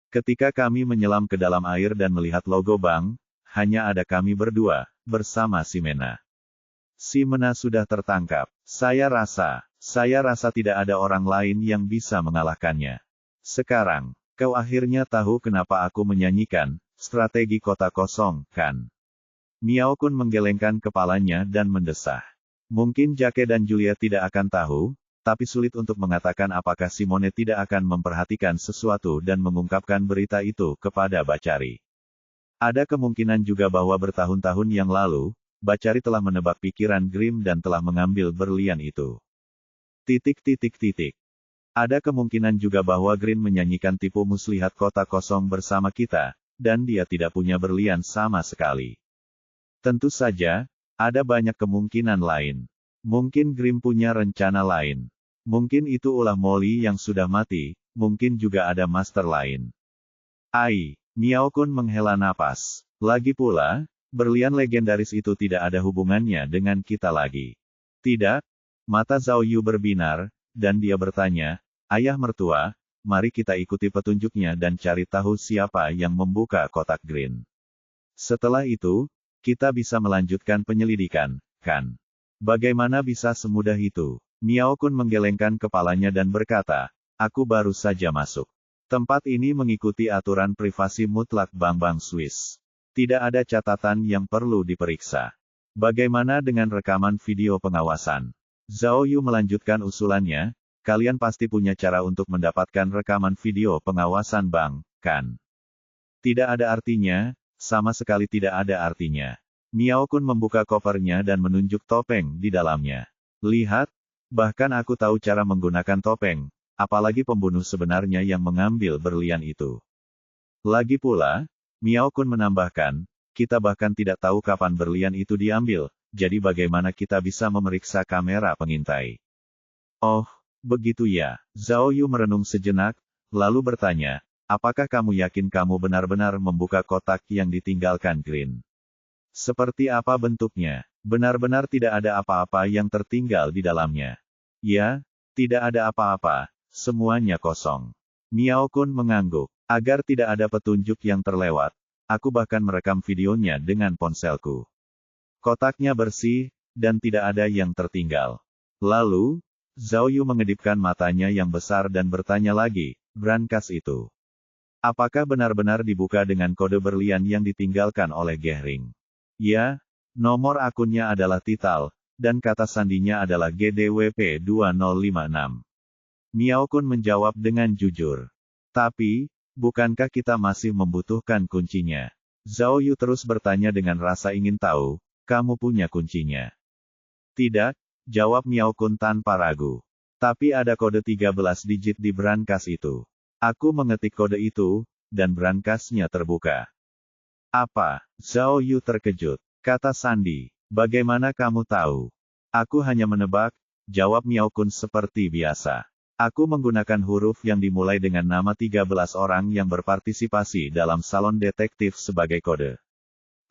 Ketika kami menyelam ke dalam air dan melihat logo bank, hanya ada kami berdua, bersama si Mena. Si Mena sudah tertangkap. Saya rasa tidak ada orang lain yang bisa mengalahkannya. Sekarang, kau akhirnya tahu kenapa aku menyanyikan strategi kota kosong, kan? Miao Kun menggelengkan kepalanya dan mendesah. Mungkin Jake dan Julia tidak akan tahu, tapi sulit untuk mengatakan apakah Simone tidak akan memperhatikan sesuatu dan mengungkapkan berita itu kepada Bacari. Ada kemungkinan juga bahwa bertahun-tahun yang lalu, Bacari telah menebak pikiran Grimm dan telah mengambil berlian itu. Ada kemungkinan juga bahwa Grimm menyanyikan tipu muslihat kota kosong bersama kita, dan dia tidak punya berlian sama sekali. Tentu saja, ada banyak kemungkinan lain. Mungkin Grimm punya rencana lain. Mungkin itu ulah Molly yang sudah mati, mungkin juga ada master lain. Miao Kun menghela napas. Lagi pula, berlian legendaris itu tidak ada hubungannya dengan kita lagi. Tidak? Mata Zhao Yu berbinar, dan dia bertanya, ayah mertua, mari kita ikuti petunjuknya dan cari tahu siapa yang membuka kotak green. Setelah itu, kita bisa melanjutkan penyelidikan, kan? Bagaimana bisa semudah itu? Miao Kun menggelengkan kepalanya dan berkata, aku baru saja masuk. Tempat ini mengikuti aturan privasi mutlak bank-bank Swiss. Tidak ada catatan yang perlu diperiksa. Bagaimana dengan rekaman video pengawasan? Zhao Yu melanjutkan usulannya, kalian pasti punya cara untuk mendapatkan rekaman video pengawasan bank, kan? Tidak ada artinya. Sama sekali tidak ada artinya. Miao Kun membuka kopernya dan menunjuk topeng di dalamnya. Lihat, bahkan aku tahu cara menggunakan topeng, apalagi pembunuh sebenarnya yang mengambil berlian itu. Lagi pula, Miao Kun menambahkan, kita bahkan tidak tahu kapan berlian itu diambil, jadi bagaimana kita bisa memeriksa kamera pengintai? Oh, begitu ya. Zhao Yu merenung sejenak, lalu bertanya, apakah kamu yakin kamu benar-benar membuka kotak yang ditinggalkan Green? Seperti apa bentuknya? Benar-benar tidak ada apa-apa yang tertinggal di dalamnya. Ya, tidak ada apa-apa, semuanya kosong. Miao Kun mengangguk. Agar tidak ada petunjuk yang terlewat, aku bahkan merekam videonya dengan ponselku. Kotaknya bersih, dan tidak ada yang tertinggal. Lalu, Zhao Yu mengedipkan matanya yang besar dan bertanya lagi, brankas itu. Apakah benar-benar dibuka dengan kode berlian yang ditinggalkan oleh Gehring? Ya, nomor akunnya adalah Tital, dan kata sandinya adalah GDWP 2056. Miao Kun menjawab dengan jujur. Tapi, bukankah kita masih membutuhkan kuncinya? Zhao Yu terus bertanya dengan rasa ingin tahu, kamu punya kuncinya? Tidak, jawab Miao Kun tanpa ragu. Tapi ada kode 13 digit di brankas itu. Aku mengetik kode itu, dan brankasnya terbuka. Apa? Zhao Yu terkejut. Kata sandi. Bagaimana kamu tahu? Aku hanya menebak, jawab Miao Kun seperti biasa. Aku menggunakan huruf yang dimulai dengan nama 13 orang yang berpartisipasi dalam salon detektif sebagai kode.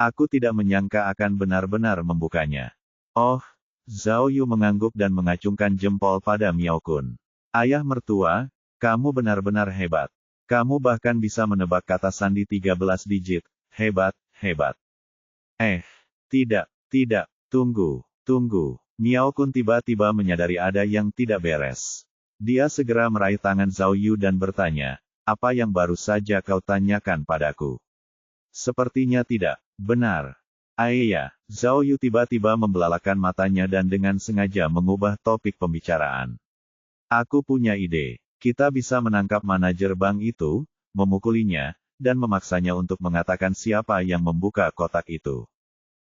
Aku tidak menyangka akan benar-benar membukanya. Oh, Zhao Yu mengangguk dan mengacungkan jempol pada Miao Kun. Ayah mertua, kamu benar-benar hebat. Kamu bahkan bisa menebak kata sandi 13 digit. Hebat, hebat. Tidak, tunggu. Miao Kun tiba-tiba menyadari ada yang tidak beres. Dia segera meraih tangan Zhao Yu dan bertanya, apa yang baru saja kau tanyakan padaku? Sepertinya tidak. Benar. Iya, Zhao Yu tiba-tiba membelalakan matanya dan dengan sengaja mengubah topik pembicaraan. Aku punya ide. Kita bisa menangkap manajer bank itu, memukulinya, dan memaksanya untuk mengatakan siapa yang membuka kotak itu.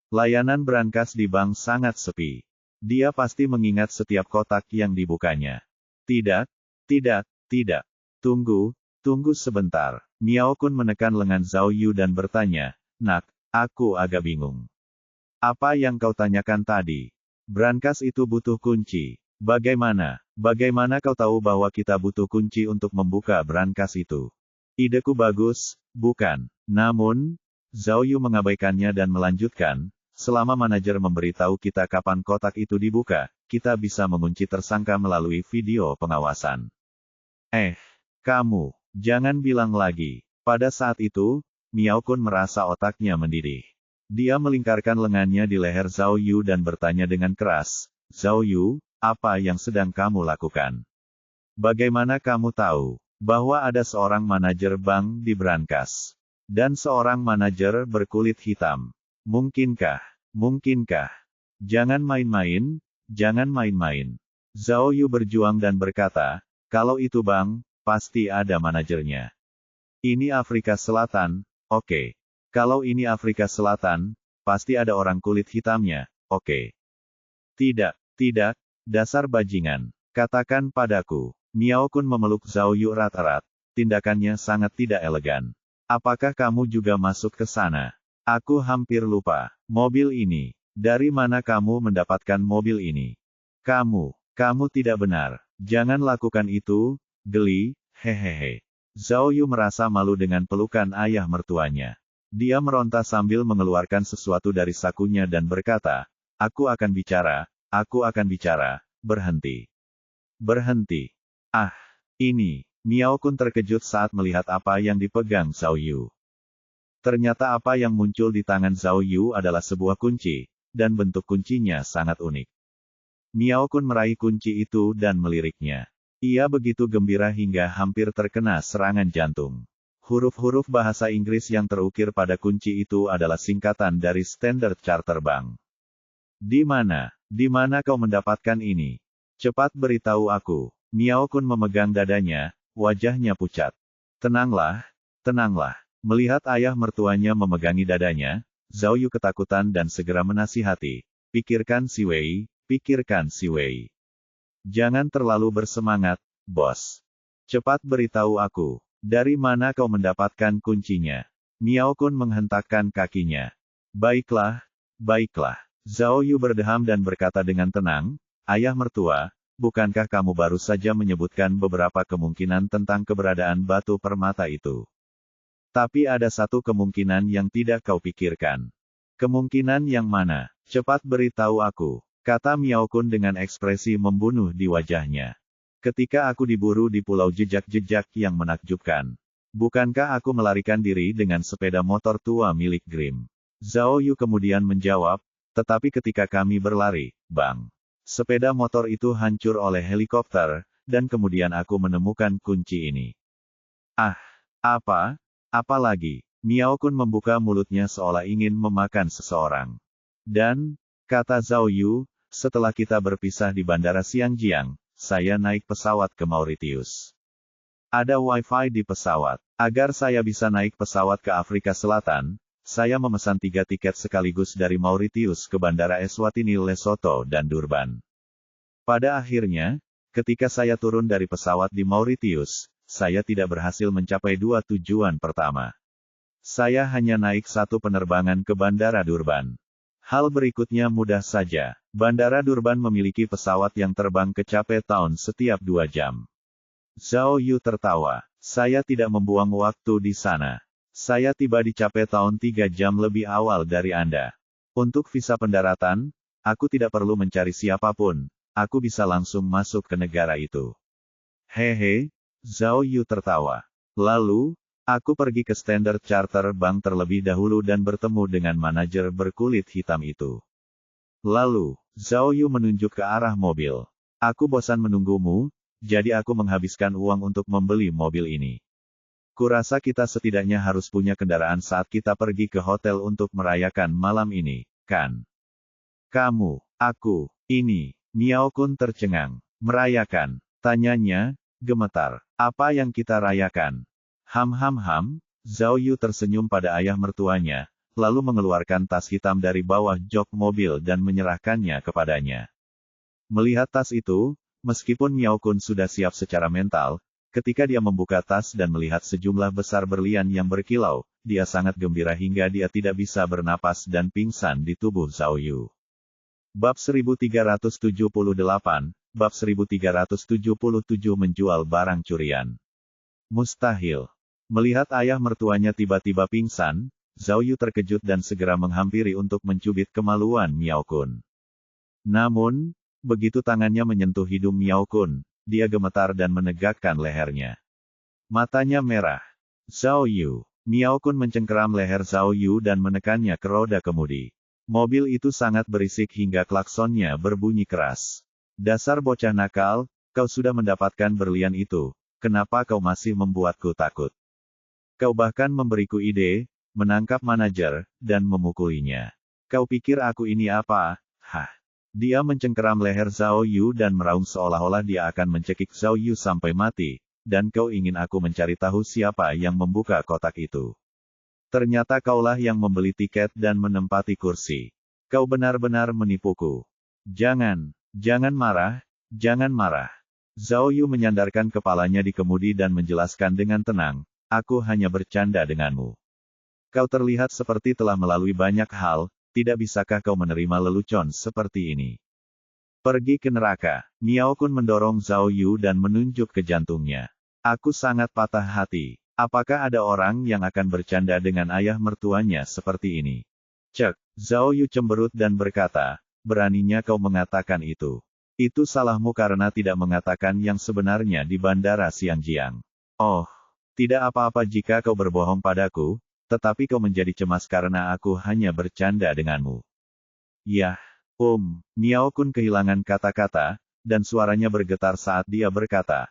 Layanan brankas di bank sangat sepi. Dia pasti mengingat setiap kotak yang dibukanya. Tidak, tidak. Tunggu sebentar. Miao Kun menekan lengan Zhao Yu dan bertanya, Nak, aku agak bingung. Apa yang kau tanyakan tadi? Brankas itu butuh kunci. Bagaimana kau tahu bahwa kita butuh kunci untuk membuka brankas itu? Ideku bagus, bukan? Namun, Zhao Yu mengabaikannya dan melanjutkan, selama manajer memberitahu kita kapan kotak itu dibuka, kita bisa mengunci tersangka melalui video pengawasan. Kamu, jangan bilang lagi. Pada saat itu, Miao Kun merasa otaknya mendidih. Dia melingkarkan lengannya di leher Zhao Yu dan bertanya dengan keras, Zhao Yu, apa yang sedang kamu lakukan? Bagaimana kamu tahu bahwa ada seorang manajer bank di brankas? Dan seorang manajer berkulit hitam. Mungkinkah? Jangan main-main. Zhao Yu berjuang dan berkata, kalau itu bank, pasti ada manajernya. Ini Afrika Selatan, oke. Kalau ini Afrika Selatan, pasti ada orang kulit hitamnya, oke. Tidak, dasar bajingan. Katakan padaku. Miao Kun memeluk Zhao Yu erat-erat. Tindakannya sangat tidak elegan. Apakah kamu juga masuk ke sana? Aku hampir lupa. Mobil ini. Dari mana kamu mendapatkan mobil ini? Kamu tidak benar. Jangan lakukan itu, geli, hehehe. Zhao Yu merasa malu dengan pelukan ayah mertuanya. Dia meronta sambil mengeluarkan sesuatu dari sakunya dan berkata, aku akan bicara, berhenti. Ini. Miao Kun terkejut saat melihat apa yang dipegang Zhao Yu. Ternyata apa yang muncul di tangan Zhao Yu adalah sebuah kunci, dan bentuk kuncinya sangat unik. Miao Kun meraih kunci itu dan meliriknya. Ia begitu gembira hingga hampir terkena serangan jantung. Huruf-huruf bahasa Inggris yang terukir pada kunci itu adalah singkatan dari Standard Chartered Bank. Di mana kau mendapatkan ini? Cepat beritahu aku. Miao Kun memegang dadanya, wajahnya pucat. Tenanglah. Melihat ayah mertuanya memegangi dadanya, Zhao Yu ketakutan dan segera menasihati. Pikirkan si Wei. Jangan terlalu bersemangat, bos. Cepat beritahu aku. Dari mana kau mendapatkan kuncinya? Miao Kun menghentakkan kakinya. Baiklah. Zhao Yu berdeham dan berkata dengan tenang, ayah mertua, bukankah kamu baru saja menyebutkan beberapa kemungkinan tentang keberadaan batu permata itu? Tapi ada satu kemungkinan yang tidak kau pikirkan. Kemungkinan yang mana? Cepat beritahu aku, kata Miao Kun dengan ekspresi membunuh di wajahnya. Ketika aku diburu di pulau jejak-jejak yang menakjubkan. Bukankah aku melarikan diri dengan sepeda motor tua milik Grimm? Zhao Yu kemudian menjawab, tetapi ketika kami berlari, Bang. Sepeda motor itu hancur oleh helikopter, dan kemudian aku menemukan kunci ini. Apa lagi? Miao Kun membuka mulutnya seolah ingin memakan seseorang. Dan, kata Zhao Yu, setelah kita berpisah di bandara Xiangjiang, saya naik pesawat ke Mauritius. Ada wifi di pesawat. Agar saya bisa naik pesawat ke Afrika Selatan, saya memesan 3 tiket sekaligus dari Mauritius ke Bandara Eswatini Lesotho dan Durban. Pada akhirnya, ketika saya turun dari pesawat di Mauritius, saya tidak berhasil mencapai 2 tujuan pertama. Saya hanya naik 1 penerbangan ke Bandara Durban. Hal berikutnya mudah saja. Bandara Durban memiliki pesawat yang terbang ke Cape Town setiap 2 jam. Zhao Yu tertawa. Saya tidak membuang waktu di sana. Saya tiba di Cape Town 3 jam lebih awal dari Anda. Untuk visa pendaratan, aku tidak perlu mencari siapapun. Aku bisa langsung masuk ke negara itu. Hehe, Zhao Yu tertawa. Lalu, aku pergi ke Standard Chartered Bank terlebih dahulu dan bertemu dengan manajer berkulit hitam itu. Lalu, Zhao Yu menunjuk ke arah mobil. Aku bosan menunggumu, jadi aku menghabiskan uang untuk membeli mobil ini. Kurasa kita setidaknya harus punya kendaraan saat kita pergi ke hotel untuk merayakan malam ini, kan? Kamu, aku, ini, Miao Kun tercengang. Merayakan, tanyanya, gemetar. Apa yang kita rayakan? Ham. Zhao Yu tersenyum pada ayah mertuanya, lalu mengeluarkan tas hitam dari bawah jok mobil dan menyerahkannya kepadanya. Melihat tas itu, meskipun Miao Kun sudah siap secara mental, ketika dia membuka tas dan melihat sejumlah besar berlian yang berkilau, dia sangat gembira hingga dia tidak bisa bernapas dan pingsan di tubuh Zhao Yu. Bab 1378, Bab 1377 menjual barang curian. Mustahil. Melihat ayah mertuanya tiba-tiba pingsan, Zhao Yu terkejut dan segera menghampiri untuk mencubit kemaluan Miao Kun. Namun, begitu tangannya menyentuh hidung Miao Kun, dia gemetar dan menegakkan lehernya. Matanya merah. Zhao Yu. Miao Kun mencengkeram leher Zhao Yu dan menekannya ke roda kemudi. Mobil itu sangat berisik hingga klaksonnya berbunyi keras. Dasar bocah nakal, kau sudah mendapatkan berlian itu, kenapa kau masih membuatku takut? Kau bahkan memberiku ide, menangkap manajer, dan memukulinya. Kau pikir aku ini apa? Hah? Dia mencengkeram leher Zhao Yu dan meraung seolah-olah dia akan mencekik Zhao Yu sampai mati, dan kau ingin aku mencari tahu siapa yang membuka kotak itu. Ternyata kaulah yang membeli tiket dan menempati kursi. Kau benar-benar menipuku. Jangan marah, jangan marah. Zhao Yu menyandarkan kepalanya di kemudi dan menjelaskan dengan tenang, aku hanya bercanda denganmu. Kau terlihat seperti telah melalui banyak hal, tidak bisakah kau menerima lelucon seperti ini? Pergi ke neraka. Miao Kun mendorong Zhao Yu dan menunjuk ke jantungnya. Aku sangat patah hati. Apakah ada orang yang akan bercanda dengan ayah mertuanya seperti ini? Cek. Zhao Yu cemberut dan berkata, beraninya kau mengatakan itu. Itu salahmu karena tidak mengatakan yang sebenarnya di bandara Xiangjiang. Oh, tidak apa-apa jika kau berbohong padaku, tetapi kau menjadi cemas karena aku hanya bercanda denganmu. Yah, Miao Kun kehilangan kata-kata, dan suaranya bergetar saat dia berkata,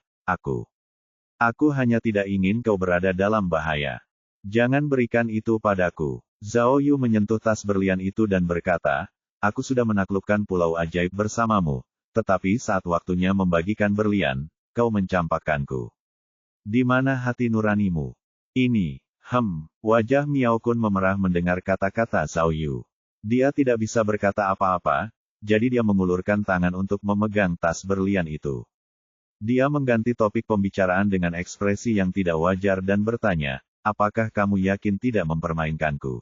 Aku hanya tidak ingin kau berada dalam bahaya. Jangan berikan itu padaku. Zhao Yu menyentuh tas berlian itu dan berkata, aku sudah menaklukkan pulau ajaib bersamamu, tetapi saat waktunya membagikan berlian, kau mencampakkanku. Di mana hati nuranimu? Ini, wajah Miao Kun memerah mendengar kata-kata Zhao Yu. Dia tidak bisa berkata apa-apa, jadi dia mengulurkan tangan untuk memegang tas berlian itu. Dia mengganti topik pembicaraan dengan ekspresi yang tidak wajar dan bertanya, apakah kamu yakin tidak mempermainkanku?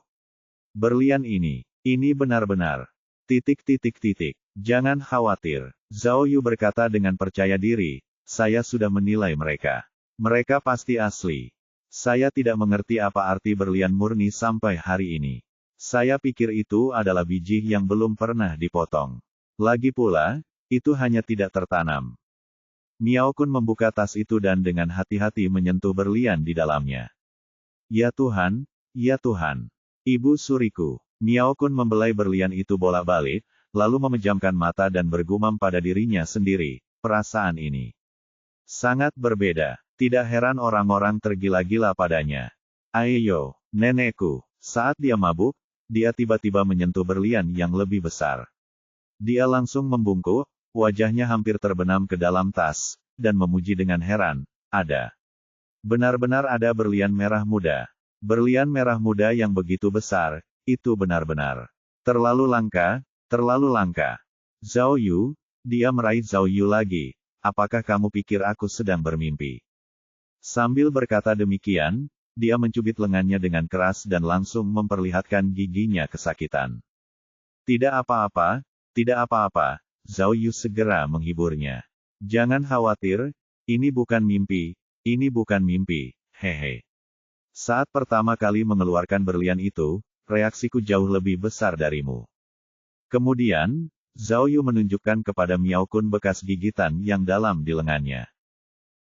Berlian ini benar-benar. ... Jangan khawatir. Zhao Yu berkata dengan percaya diri, saya sudah menilai mereka. Mereka pasti asli. Saya tidak mengerti apa arti berlian murni sampai hari ini. Saya pikir itu adalah biji yang belum pernah dipotong. Lagi pula, itu hanya tidak tertanam. Miao Kun membuka tas itu dan dengan hati-hati menyentuh berlian di dalamnya. Ya Tuhan, ya Tuhan. Ibu suriku. Miao Kun membelai berlian itu bolak-balik, lalu memejamkan mata dan bergumam pada dirinya sendiri, perasaan ini sangat berbeda. Tidak heran orang-orang tergila-gila padanya. Ayo, nenekku. Saat dia mabuk, dia tiba-tiba menyentuh berlian yang lebih besar. Dia langsung membungkuk, wajahnya hampir terbenam ke dalam tas, dan memuji dengan heran, ada. Benar-benar ada berlian merah muda. Berlian merah muda yang begitu besar, itu benar-benar terlalu langka, terlalu langka. Zhao Yu, dia meraih Zhao Yu lagi, apakah kamu pikir aku sedang bermimpi? Sambil berkata demikian, dia mencubit lengannya dengan keras dan langsung memperlihatkan giginya kesakitan. Tidak apa-apa, tidak apa-apa, Zhao Yu segera menghiburnya. Jangan khawatir, ini bukan mimpi, hehe. Saat pertama kali mengeluarkan berlian itu, reaksiku jauh lebih besar darimu. Kemudian, Zhao Yu menunjukkan kepada Miao Kun bekas gigitan yang dalam di lengannya.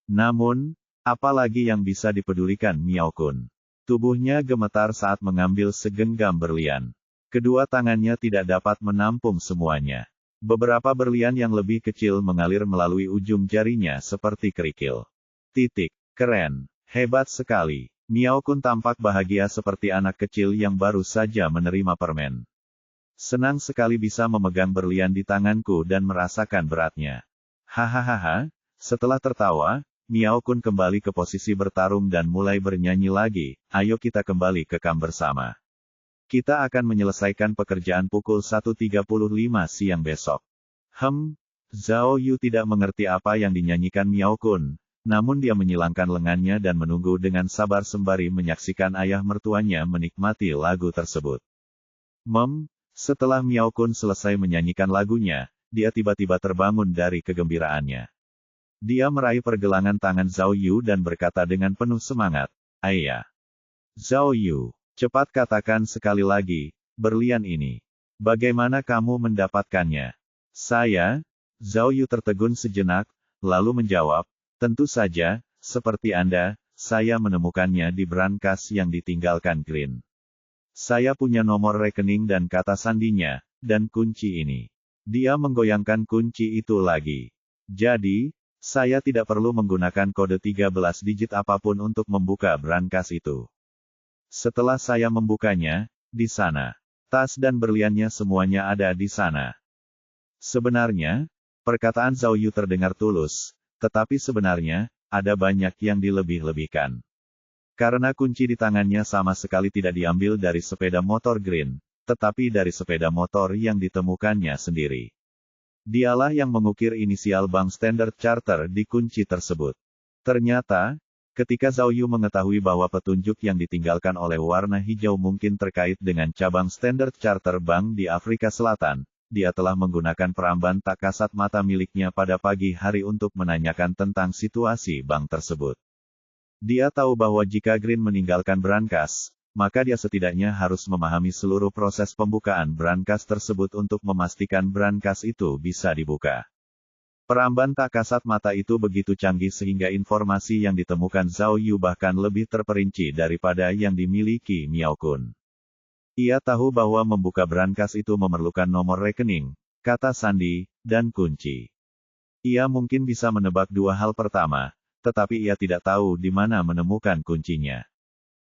Namun, apalagi yang bisa dipedulikan Miao Kun? Tubuhnya gemetar saat mengambil segenggam berlian. Kedua tangannya tidak dapat menampung semuanya. Beberapa berlian yang lebih kecil mengalir melalui ujung jarinya seperti kerikil. Keren. Hebat sekali. Miao Kun tampak bahagia seperti anak kecil yang baru saja menerima permen. Senang sekali bisa memegang berlian di tanganku dan merasakan beratnya. Hahaha, setelah tertawa, Miao Kun kembali ke posisi bertarung dan mulai bernyanyi lagi, ayo kita kembali ke kamp bersama. Kita akan menyelesaikan pekerjaan pukul 1.35 siang besok. Zhao Yu tidak mengerti apa yang dinyanyikan Miao Kun, namun dia menyilangkan lengannya dan menunggu dengan sabar sembari menyaksikan ayah mertuanya menikmati lagu tersebut. Setelah Miao Kun selesai menyanyikan lagunya, dia tiba-tiba terbangun dari kegembiraannya. Dia meraih pergelangan tangan Zhao Yu dan berkata dengan penuh semangat, "Ayah, Zhao Yu, cepat katakan sekali lagi, berlian ini. Bagaimana kamu mendapatkannya?" Saya, Zhao Yu tertegun sejenak, lalu menjawab, "Tentu saja, seperti Anda, saya menemukannya di brankas yang ditinggalkan Green. Saya punya nomor rekening dan kata sandinya, dan kunci ini." Dia menggoyangkan kunci itu lagi. "Jadi, saya tidak perlu menggunakan kode 13 digit apapun untuk membuka brankas itu. Setelah saya membukanya, di sana. Tas dan berliannya semuanya ada di sana." Sebenarnya, perkataan Zhao Yu terdengar tulus, tetapi sebenarnya, ada banyak yang dilebih-lebihkan. Karena kunci di tangannya sama sekali tidak diambil dari sepeda motor Green, tetapi dari sepeda motor yang ditemukannya sendiri. Dialah yang mengukir inisial Bank Standard Charter di kunci tersebut. Ternyata, ketika Zhao Yu mengetahui bahwa petunjuk yang ditinggalkan oleh warna hijau mungkin terkait dengan cabang Standard Charter Bank di Afrika Selatan, dia telah menggunakan peramban tak kasat mata miliknya pada pagi hari untuk menanyakan tentang situasi bank tersebut. Dia tahu bahwa jika Green meninggalkan brankas, maka dia setidaknya harus memahami seluruh proses pembukaan brankas tersebut untuk memastikan brankas itu bisa dibuka. Peramban tak kasat mata itu begitu canggih sehingga informasi yang ditemukan Zhao Yu bahkan lebih terperinci daripada yang dimiliki Miao Kun. Ia tahu bahwa membuka brankas itu memerlukan nomor rekening, kata sandi, dan kunci. Ia mungkin bisa menebak dua hal pertama, tetapi ia tidak tahu di mana menemukan kuncinya.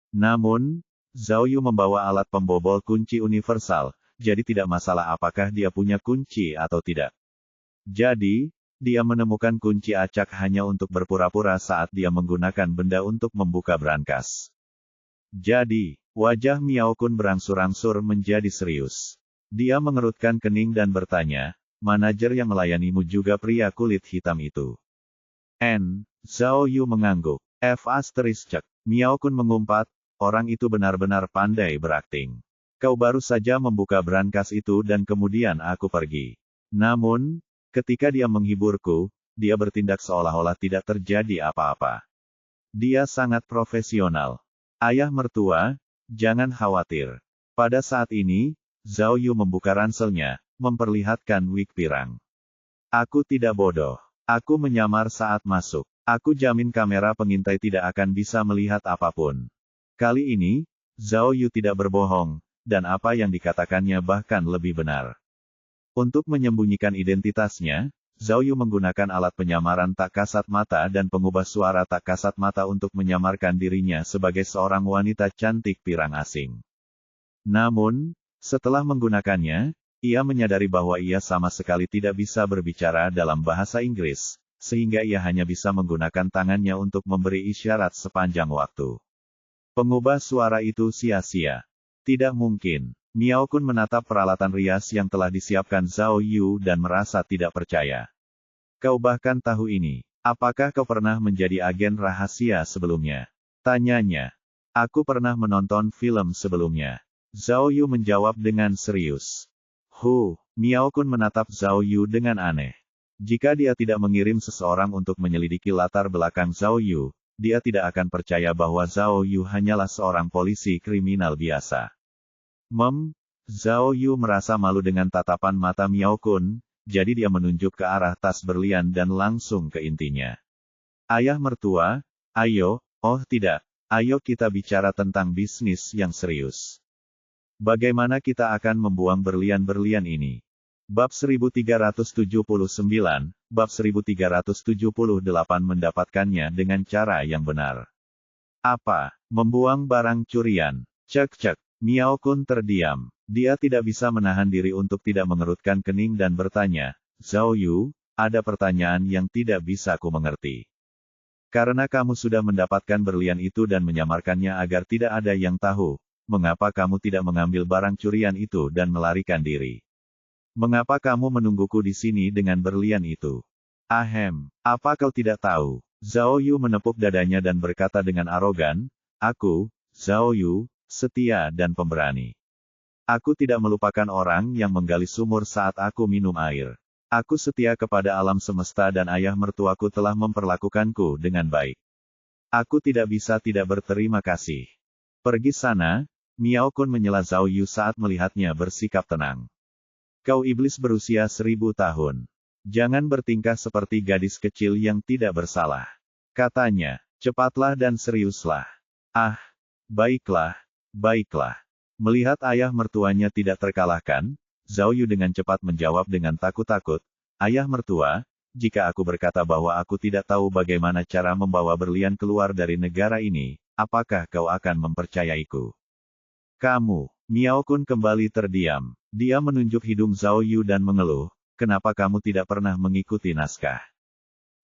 Namun, Zhao Yu membawa alat pembobol kunci universal, jadi tidak masalah apakah dia punya kunci atau tidak. Jadi, dia menemukan kunci acak hanya untuk berpura-pura saat dia menggunakan benda untuk membuka brankas. Jadi, wajah Miao Kun berangsur-angsur menjadi serius. Dia mengerutkan kening dan bertanya, "Manajer yang melayanimu juga pria kulit hitam itu?" Zhao Yu mengangguk. Miao Kun mengumpat, "Orang itu benar-benar pandai berakting. Kau baru saja membuka brankas itu dan kemudian aku pergi. Namun, ketika dia menghiburku, dia bertindak seolah-olah tidak terjadi apa-apa. Dia sangat profesional. Ayah mertua, jangan khawatir." Pada saat ini, Zhao Yu membuka ranselnya, memperlihatkan wig pirang. "Aku tidak bodoh. Aku menyamar saat masuk. Aku jamin kamera pengintai tidak akan bisa melihat apapun." Kali ini, Zhao Yu tidak berbohong, dan apa yang dikatakannya bahkan lebih benar. Untuk menyembunyikan identitasnya, Zhao Yu menggunakan alat penyamaran tak kasat mata dan pengubah suara tak kasat mata untuk menyamarkan dirinya sebagai seorang wanita cantik pirang asing. Namun, setelah menggunakannya, ia menyadari bahwa ia sama sekali tidak bisa berbicara dalam bahasa Inggris, sehingga ia hanya bisa menggunakan tangannya untuk memberi isyarat sepanjang waktu. Pengubah suara itu sia-sia. Tidak mungkin. Miao Kun menatap peralatan rias yang telah disiapkan Zhao Yu dan merasa tidak percaya. "Kau bahkan tahu ini. Apakah kau pernah menjadi agen rahasia sebelumnya?" tanyanya. "Aku pernah menonton film sebelumnya." Zhao Yu menjawab dengan serius. Miao Kun menatap Zhao Yu dengan aneh. Jika dia tidak mengirim seseorang untuk menyelidiki latar belakang Zhao Yu, dia tidak akan percaya bahwa Zhao Yu hanyalah seorang polisi kriminal biasa. Zhao Yu merasa malu dengan tatapan mata Miao Kun, jadi dia menunjuk ke arah tas berlian dan langsung ke intinya. "Ayah mertua, ayo, tidak, ayo kita bicara tentang bisnis yang serius. Bagaimana kita akan membuang berlian-berlian ini?" Bab 1379, Bab 1378 mendapatkannya dengan cara yang benar. Apa? Membuang barang curian. Cek. Miao Kun terdiam. Dia tidak bisa menahan diri untuk tidak mengerutkan kening dan bertanya, Zhao Yu, ada pertanyaan yang tidak bisa ku mengerti. Karena kamu sudah mendapatkan berlian itu dan menyamarkannya agar tidak ada yang tahu, mengapa kamu tidak mengambil barang curian itu dan melarikan diri? Mengapa kamu menungguku di sini dengan berlian itu? Ahem, apa kau tidak tahu? Zhao Yu menepuk dadanya dan berkata dengan arogan, aku, Zhao Yu, setia dan pemberani. Aku tidak melupakan orang yang menggali sumur saat aku minum air. Aku setia kepada alam semesta dan ayah mertuaku telah memperlakukanku dengan baik. Aku tidak bisa tidak berterima kasih. Pergi sana, Miao Kun menyela Zhao Yu saat melihatnya bersikap tenang. Kau iblis berusia 1000 tahun. Jangan bertingkah seperti gadis kecil yang tidak bersalah. Katanya, cepatlah dan seriuslah. Ah, baiklah. Melihat ayah mertuanya tidak terkalahkan, Zhao Yu dengan cepat menjawab dengan takut-takut, ayah mertua, jika aku berkata bahwa aku tidak tahu bagaimana cara membawa berlian keluar dari negara ini, apakah kau akan mempercayaiku? Kamu, Miao Kun kembali terdiam. Dia menunjuk hidung Zhao Yu dan mengeluh, kenapa kamu tidak pernah mengikuti naskah?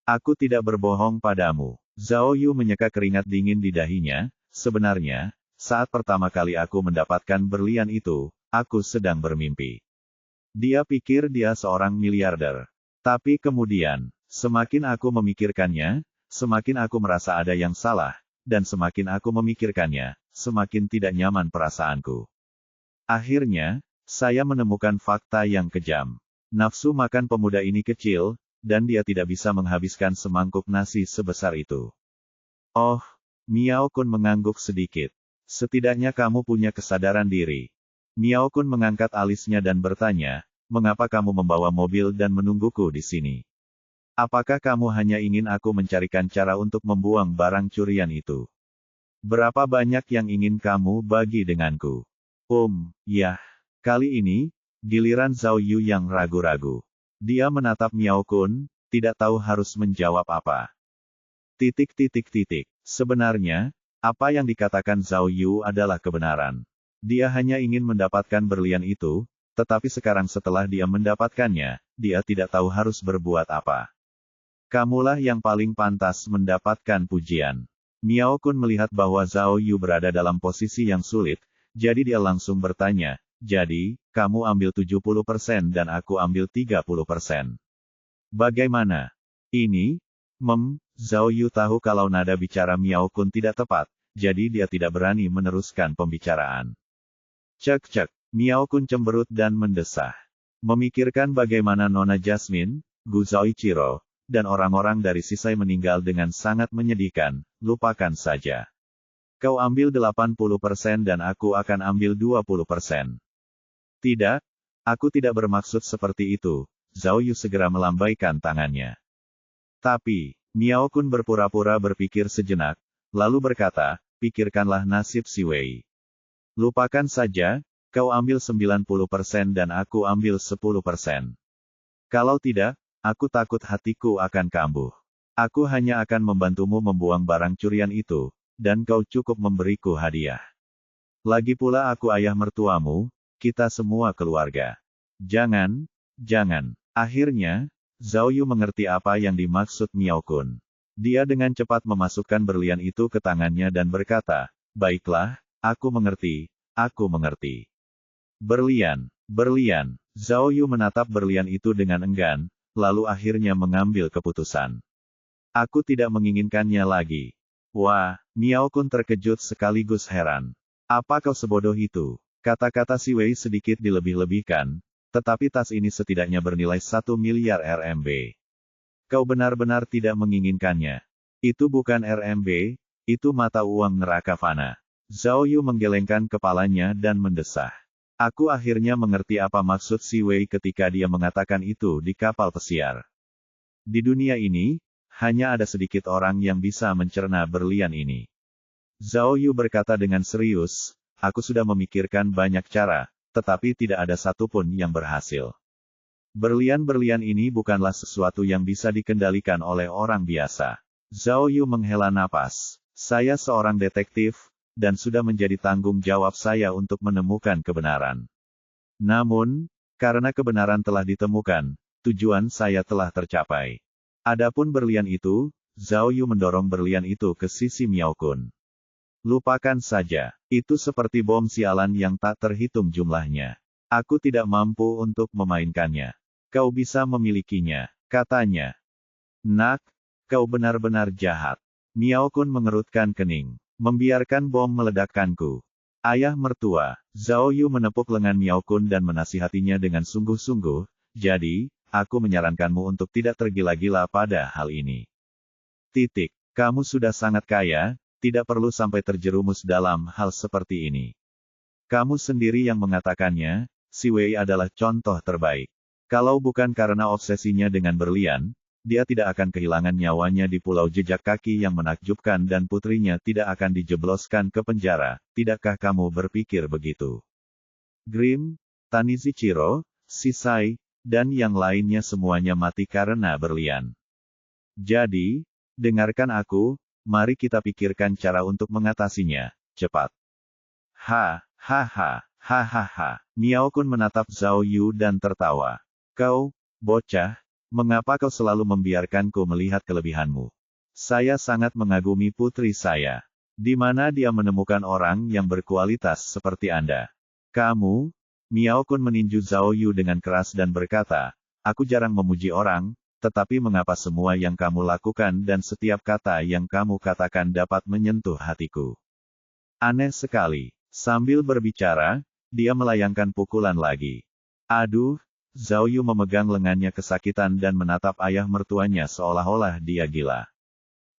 Aku tidak berbohong padamu. Zhao Yu menyeka keringat dingin di dahinya, sebenarnya, saat pertama kali aku mendapatkan berlian itu, aku sedang bermimpi. Dia pikir dia seorang miliarder. Tapi kemudian, semakin aku memikirkannya, semakin aku merasa ada yang salah, dan semakin aku memikirkannya, semakin tidak nyaman perasaanku. Akhirnya, saya menemukan fakta yang kejam. Nafsu makan pemuda ini kecil, dan dia tidak bisa menghabiskan semangkuk nasi sebesar itu. Oh, Miao Kun mengangguk sedikit. Setidaknya kamu punya kesadaran diri. Miao Kun mengangkat alisnya dan bertanya, mengapa kamu membawa mobil dan menungguku di sini? Apakah kamu hanya ingin aku mencarikan cara untuk membuang barang curian itu? Berapa banyak yang ingin kamu bagi denganku? Ya. Kali ini, giliran Zhao Yu yang ragu-ragu. Dia menatap Miao Kun, tidak tahu harus menjawab apa. Sebenarnya, apa yang dikatakan Zhao Yu adalah kebenaran. Dia hanya ingin mendapatkan berlian itu, tetapi sekarang setelah dia mendapatkannya, dia tidak tahu harus berbuat apa. Kamulah yang paling pantas mendapatkan pujian. Miao Kun melihat bahwa Zhao Yu berada dalam posisi yang sulit, jadi dia langsung bertanya, jadi, kamu ambil 70% dan aku ambil 30%. Bagaimana? Ini? Zhao Yu tahu kalau nada bicara Miao Kun tidak tepat, jadi dia tidak berani meneruskan pembicaraan. Cek. Miao Kun cemberut dan mendesah. Memikirkan bagaimana Nona Jasmine, Gu Zhaoichiro, dan orang-orang dari Sisai meninggal dengan sangat menyedihkan, lupakan saja. Kau ambil 80% dan aku akan ambil 20%. Tidak, aku tidak bermaksud seperti itu, Zhao Yu segera melambaikan tangannya. Tapi, Miao Kun berpura-pura berpikir sejenak, lalu berkata, pikirkanlah nasib si Wei. Lupakan saja, kau ambil 90% dan aku ambil 10%. Kalau tidak, aku takut hatiku akan kambuh. Aku hanya akan membantumu membuang barang curian itu, dan kau cukup memberiku hadiah. Lagi pula aku ayah mertuamu, kita semua keluarga. Jangan. Akhirnya, Zhao Yu mengerti apa yang dimaksud Miao Kun. Dia dengan cepat memasukkan berlian itu ke tangannya dan berkata, baiklah, aku mengerti. Berlian. Zhao Yu menatap berlian itu dengan enggan, lalu akhirnya mengambil keputusan. Aku tidak menginginkannya lagi. Wah, Miao Kun terkejut sekaligus heran. Apa kau sebodoh itu? Kata-kata si Wei sedikit dilebih-lebihkan, tetapi tas ini setidaknya bernilai 1 miliar RMB. Kau benar-benar tidak menginginkannya. Itu bukan RMB, itu mata uang neraka fana. Zhao Yu menggelengkan kepalanya dan mendesah. Aku akhirnya mengerti apa maksud si Wei ketika dia mengatakan itu di kapal pesiar. Di dunia ini, hanya ada sedikit orang yang bisa mencerna berlian ini. Zhao Yu berkata dengan serius, aku sudah memikirkan banyak cara, tetapi tidak ada satupun yang berhasil. Berlian-berlian ini bukanlah sesuatu yang bisa dikendalikan oleh orang biasa. Zhao Yu menghela napas. Saya seorang detektif, dan sudah menjadi tanggung jawab saya untuk menemukan kebenaran. Namun, karena kebenaran telah ditemukan, tujuan saya telah tercapai. Adapun berlian itu, Zhao Yu mendorong berlian itu ke sisi Miao Kun. Lupakan saja, itu seperti bom sialan yang tak terhitung jumlahnya. Aku tidak mampu untuk memainkannya. Kau bisa memilikinya, katanya. Nak, kau benar-benar jahat. Miao Kun mengerutkan kening. Membiarkan bom meledakkanku. Ayah mertua, Zhao Yu menepuk lengan Miao Kun dan menasihatinya dengan sungguh-sungguh, jadi, aku menyarankanmu untuk tidak tergila-gila pada hal ini. Kamu sudah sangat kaya, tidak perlu sampai terjerumus dalam hal seperti ini. Kamu sendiri yang mengatakannya, Si Wei adalah contoh terbaik. Kalau bukan karena obsesinya dengan berlian, dia tidak akan kehilangan nyawanya di pulau jejak kaki yang menakjubkan dan putrinya tidak akan dijebloskan ke penjara, tidakkah kamu berpikir begitu? Grim, Tanizichiro, Sisai, dan yang lainnya semuanya mati karena berlian. Jadi, dengarkan aku, mari kita pikirkan cara untuk mengatasinya, cepat. Hahaha. Miao Kun menatap Zhao Yu dan tertawa. Kau, bocah, mengapa kau selalu membiarkanku melihat kelebihanmu? Saya sangat mengagumi putri saya. Di mana dia menemukan orang yang berkualitas seperti Anda? Kamu? Miao Kun meninju Zhao Yu dengan keras dan berkata, aku jarang memuji orang, tetapi mengapa semua yang kamu lakukan dan setiap kata yang kamu katakan dapat menyentuh hatiku? Aneh sekali. Sambil berbicara, dia melayangkan pukulan lagi. Aduh, Zhao Yu memegang lengannya kesakitan dan menatap ayah mertuanya seolah-olah dia gila.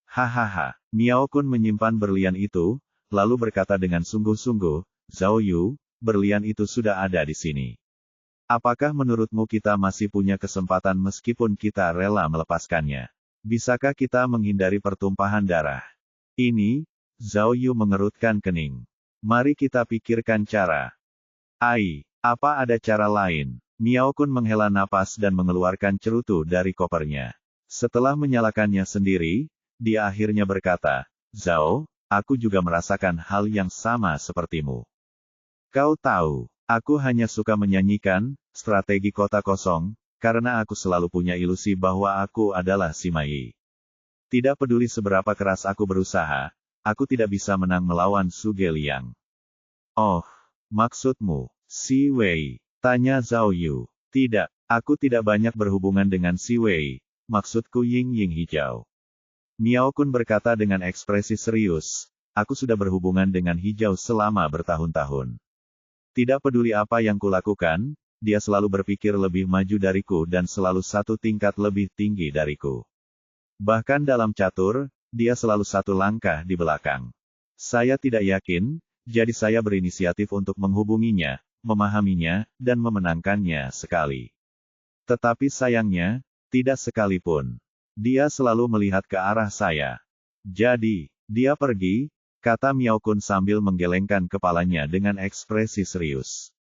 Hahaha, Miao Kun menyimpan berlian itu, lalu berkata dengan sungguh-sungguh, Zhao Yu, berlian itu sudah ada di sini. Apakah menurutmu kita masih punya kesempatan meskipun kita rela melepaskannya? Bisakah kita menghindari pertumpahan darah? Ini, Zhao Yu mengerutkan kening. Mari kita pikirkan cara. Apa ada cara lain? Miao Kun menghela napas dan mengeluarkan cerutu dari kopernya. Setelah menyalakannya sendiri, dia akhirnya berkata, Zhao, aku juga merasakan hal yang sama sepertimu. Kau tahu, aku hanya suka menyanyikan strategi kota kosong, karena aku selalu punya ilusi bahwa aku adalah Si Mai. Tidak peduli seberapa keras aku berusaha, aku tidak bisa menang melawan Su Geliang. Oh, maksudmu, Si Wei? Tanya Zhao Yu. Tidak, aku tidak banyak berhubungan dengan Si Wei, maksudku Ying Hijau. Miao Kun berkata dengan ekspresi serius, aku sudah berhubungan dengan Hijau selama bertahun-tahun. Tidak peduli apa yang kulakukan, dia selalu berpikir lebih maju dariku dan selalu satu tingkat lebih tinggi dariku. Bahkan dalam catur, dia selalu satu langkah di belakang. Saya tidak yakin, jadi saya berinisiatif untuk menghubunginya, memahaminya, dan memenangkannya sekali. Tetapi sayangnya, tidak sekalipun. Dia selalu melihat ke arah saya. Jadi, dia pergi, kata Miao Kun sambil menggelengkan kepalanya dengan ekspresi serius.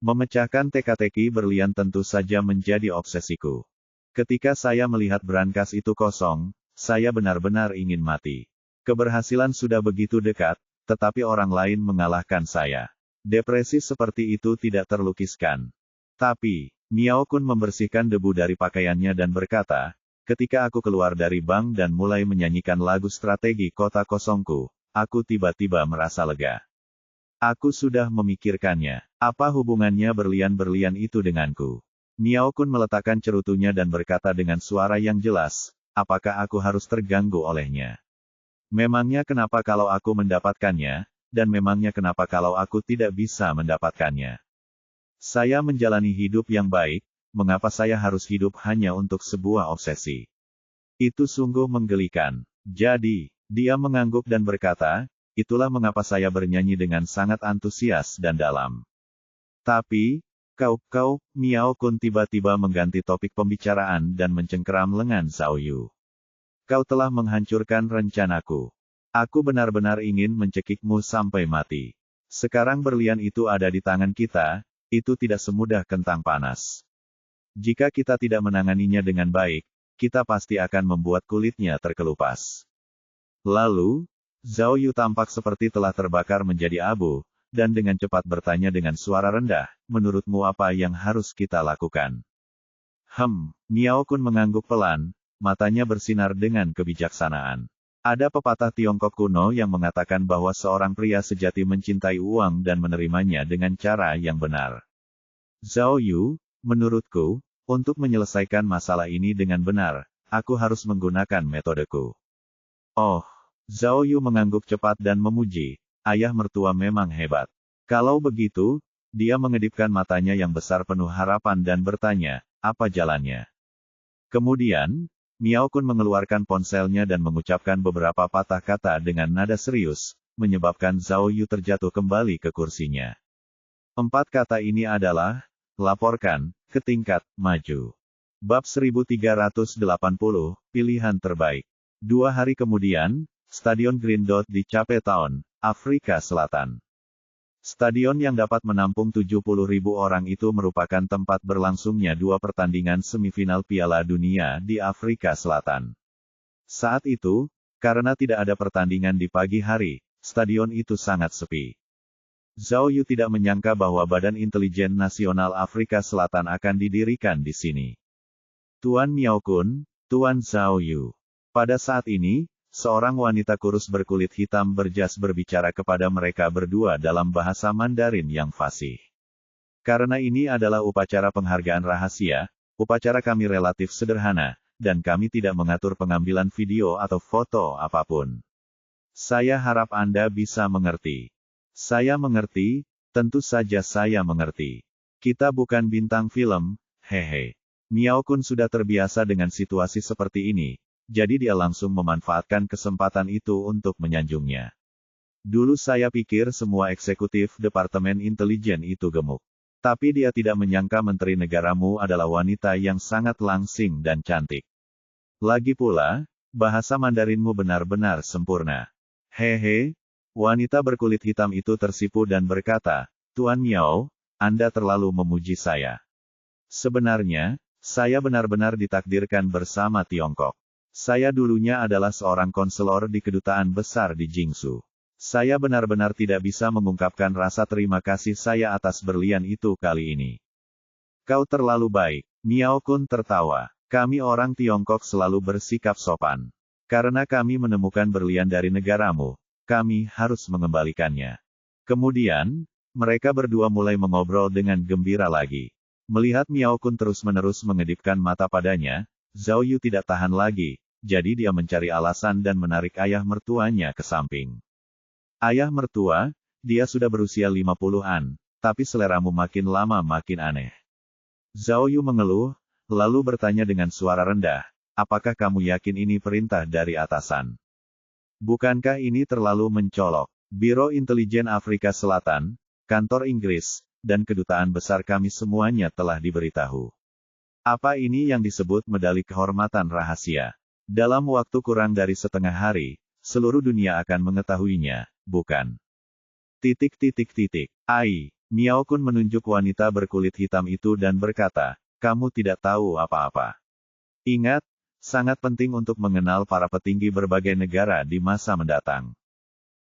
Memecahkan teka-teki berlian tentu saja menjadi obsesiku. Ketika saya melihat brankas itu kosong, saya benar-benar ingin mati. Keberhasilan sudah begitu dekat, tetapi orang lain mengalahkan saya. Depresi seperti itu tidak terlukiskan. Tapi, Miao Kun membersihkan debu dari pakaiannya dan berkata, ketika aku keluar dari bank dan mulai menyanyikan lagu strategi kota kosongku, aku tiba-tiba merasa lega. Aku sudah memikirkannya. Apa hubungannya berlian-berlian itu denganku? Miao Kun meletakkan cerutunya dan berkata dengan suara yang jelas, apakah aku harus terganggu olehnya? Memangnya kenapa kalau aku mendapatkannya? Dan memangnya kenapa kalau aku tidak bisa mendapatkannya? Saya menjalani hidup yang baik, mengapa saya harus hidup hanya untuk sebuah obsesi? Itu sungguh menggelikan. Jadi, dia mengangguk dan berkata, itulah mengapa saya bernyanyi dengan sangat antusias dan dalam. Tapi, kau, Miao Kun tiba-tiba mengganti topik pembicaraan dan mencengkeram lengan Zhao Yu. Kau telah menghancurkan rencanaku. Aku benar-benar ingin mencekikmu sampai mati. Sekarang berlian itu ada di tangan kita, itu tidak semudah kentang panas. Jika kita tidak menanganinya dengan baik, kita pasti akan membuat kulitnya terkelupas. Lalu, Zhao Yu tampak seperti telah terbakar menjadi abu, dan dengan cepat bertanya dengan suara rendah, menurutmu apa yang harus kita lakukan? Miao Kun mengangguk pelan, matanya bersinar dengan kebijaksanaan. Ada pepatah Tiongkok kuno yang mengatakan bahwa seorang pria sejati mencintai uang dan menerimanya dengan cara yang benar. Zhao Yu, menurutku, untuk menyelesaikan masalah ini dengan benar, aku harus menggunakan metodeku. Oh, Zhao Yu mengangguk cepat dan memuji, ayah mertua memang hebat. Kalau begitu, dia mengedipkan matanya yang besar penuh harapan dan bertanya, apa jalannya? Kemudian, Miao Kun mengeluarkan ponselnya dan mengucapkan beberapa patah kata dengan nada serius, menyebabkan Zhao Yu terjatuh kembali ke kursinya. 4 kata ini adalah, laporkan, ke tingkat, maju. Bab 1380, pilihan terbaik. 2 hari kemudian, Stadion Green Dot di Cape Town, Afrika Selatan. Stadion yang dapat menampung 70.000 orang itu merupakan tempat berlangsungnya 2 pertandingan semifinal Piala Dunia di Afrika Selatan. Saat itu, karena tidak ada pertandingan di pagi hari, stadion itu sangat sepi. Zhao Yu tidak menyangka bahwa Badan Intelijen Nasional Afrika Selatan akan didirikan di sini. Tuan Miao Kun, Tuan Zhao Yu. Pada saat ini, seorang wanita kurus berkulit hitam berjas berbicara kepada mereka berdua dalam bahasa Mandarin yang fasih. Karena ini adalah upacara penghargaan rahasia, upacara kami relatif sederhana, dan kami tidak mengatur pengambilan video atau foto apapun. Saya harap Anda bisa mengerti. Saya mengerti, tentu saja saya mengerti. Kita bukan bintang film, hehe. Miao Kun sudah terbiasa dengan situasi seperti ini. Jadi dia langsung memanfaatkan kesempatan itu untuk menyanjungnya. Dulu saya pikir semua eksekutif Departemen Intelijen itu gemuk. Tapi dia tidak menyangka menteri negaramu adalah wanita yang sangat langsing dan cantik. Lagi pula, bahasa Mandarinmu benar-benar sempurna. Hehe, wanita berkulit hitam itu tersipu dan berkata, Tuan Miao, Anda terlalu memuji saya. Sebenarnya, saya benar-benar ditakdirkan bersama Tiongkok. Saya dulunya adalah seorang konselor di kedutaan besar di Jingsu. Saya benar-benar tidak bisa mengungkapkan rasa terima kasih saya atas berlian itu kali ini. Kau terlalu baik. Miao Kun tertawa. Kami orang Tiongkok selalu bersikap sopan. Karena kami menemukan berlian dari negaramu, kami harus mengembalikannya. Kemudian, mereka berdua mulai mengobrol dengan gembira lagi. Melihat Miao Kun terus-menerus mengedipkan mata padanya, Zhao Yu tidak tahan lagi. Jadi dia mencari alasan dan menarik ayah mertuanya ke samping. Ayah mertua, dia sudah berusia 50-an, tapi seleramu makin lama makin aneh. Zhao Yu mengeluh, lalu bertanya dengan suara rendah, apakah kamu yakin ini perintah dari atasan? Bukankah ini terlalu mencolok? Biro Intelijen Afrika Selatan, Kantor Inggris, dan Kedutaan Besar kami semuanya telah diberitahu. Apa ini yang disebut medali kehormatan rahasia? Dalam waktu kurang dari setengah hari, seluruh dunia akan mengetahuinya, bukan? Ai, Miao Kun menunjuk wanita berkulit hitam itu dan berkata, kamu tidak tahu apa-apa. Ingat, sangat penting untuk mengenal para petinggi berbagai negara di masa mendatang.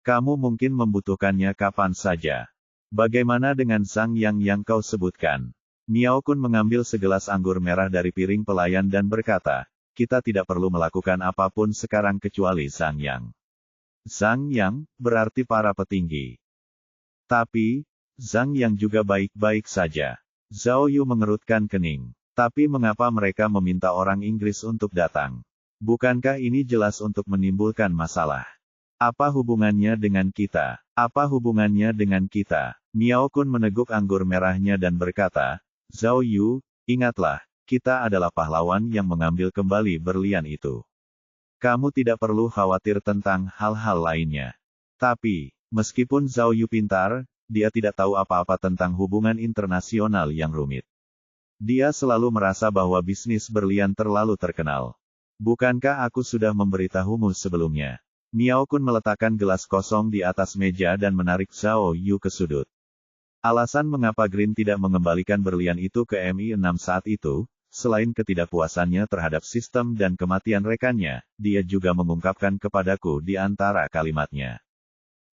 Kamu mungkin membutuhkannya kapan saja. Bagaimana dengan Zhang Yang yang kau sebutkan? Miao Kun mengambil segelas anggur merah dari piring pelayan dan berkata, kita tidak perlu melakukan apapun sekarang kecuali Zhang Yang. Zhang Yang, berarti para petinggi. Tapi, Zhang Yang juga baik-baik saja. Zhao Yu mengerutkan kening. Tapi mengapa mereka meminta orang Inggris untuk datang? Bukankah ini jelas untuk menimbulkan masalah? Apa hubungannya dengan kita? Apa hubungannya dengan kita? Miao Kun meneguk anggur merahnya dan berkata, Zhao Yu, ingatlah, kita adalah pahlawan yang mengambil kembali berlian itu. Kamu tidak perlu khawatir tentang hal-hal lainnya. Tapi, meskipun Zhao Yu pintar, dia tidak tahu apa-apa tentang hubungan internasional yang rumit. Dia selalu merasa bahwa bisnis berlian terlalu terkenal. Bukankah aku sudah memberitahumu sebelumnya? Miao Kun meletakkan gelas kosong di atas meja dan menarik Zhao Yu ke sudut. Alasan mengapa Green tidak mengembalikan berlian itu ke MI6 saat itu, selain ketidakpuasannya terhadap sistem dan kematian rekannya, dia juga mengungkapkan kepadaku di antara kalimatnya.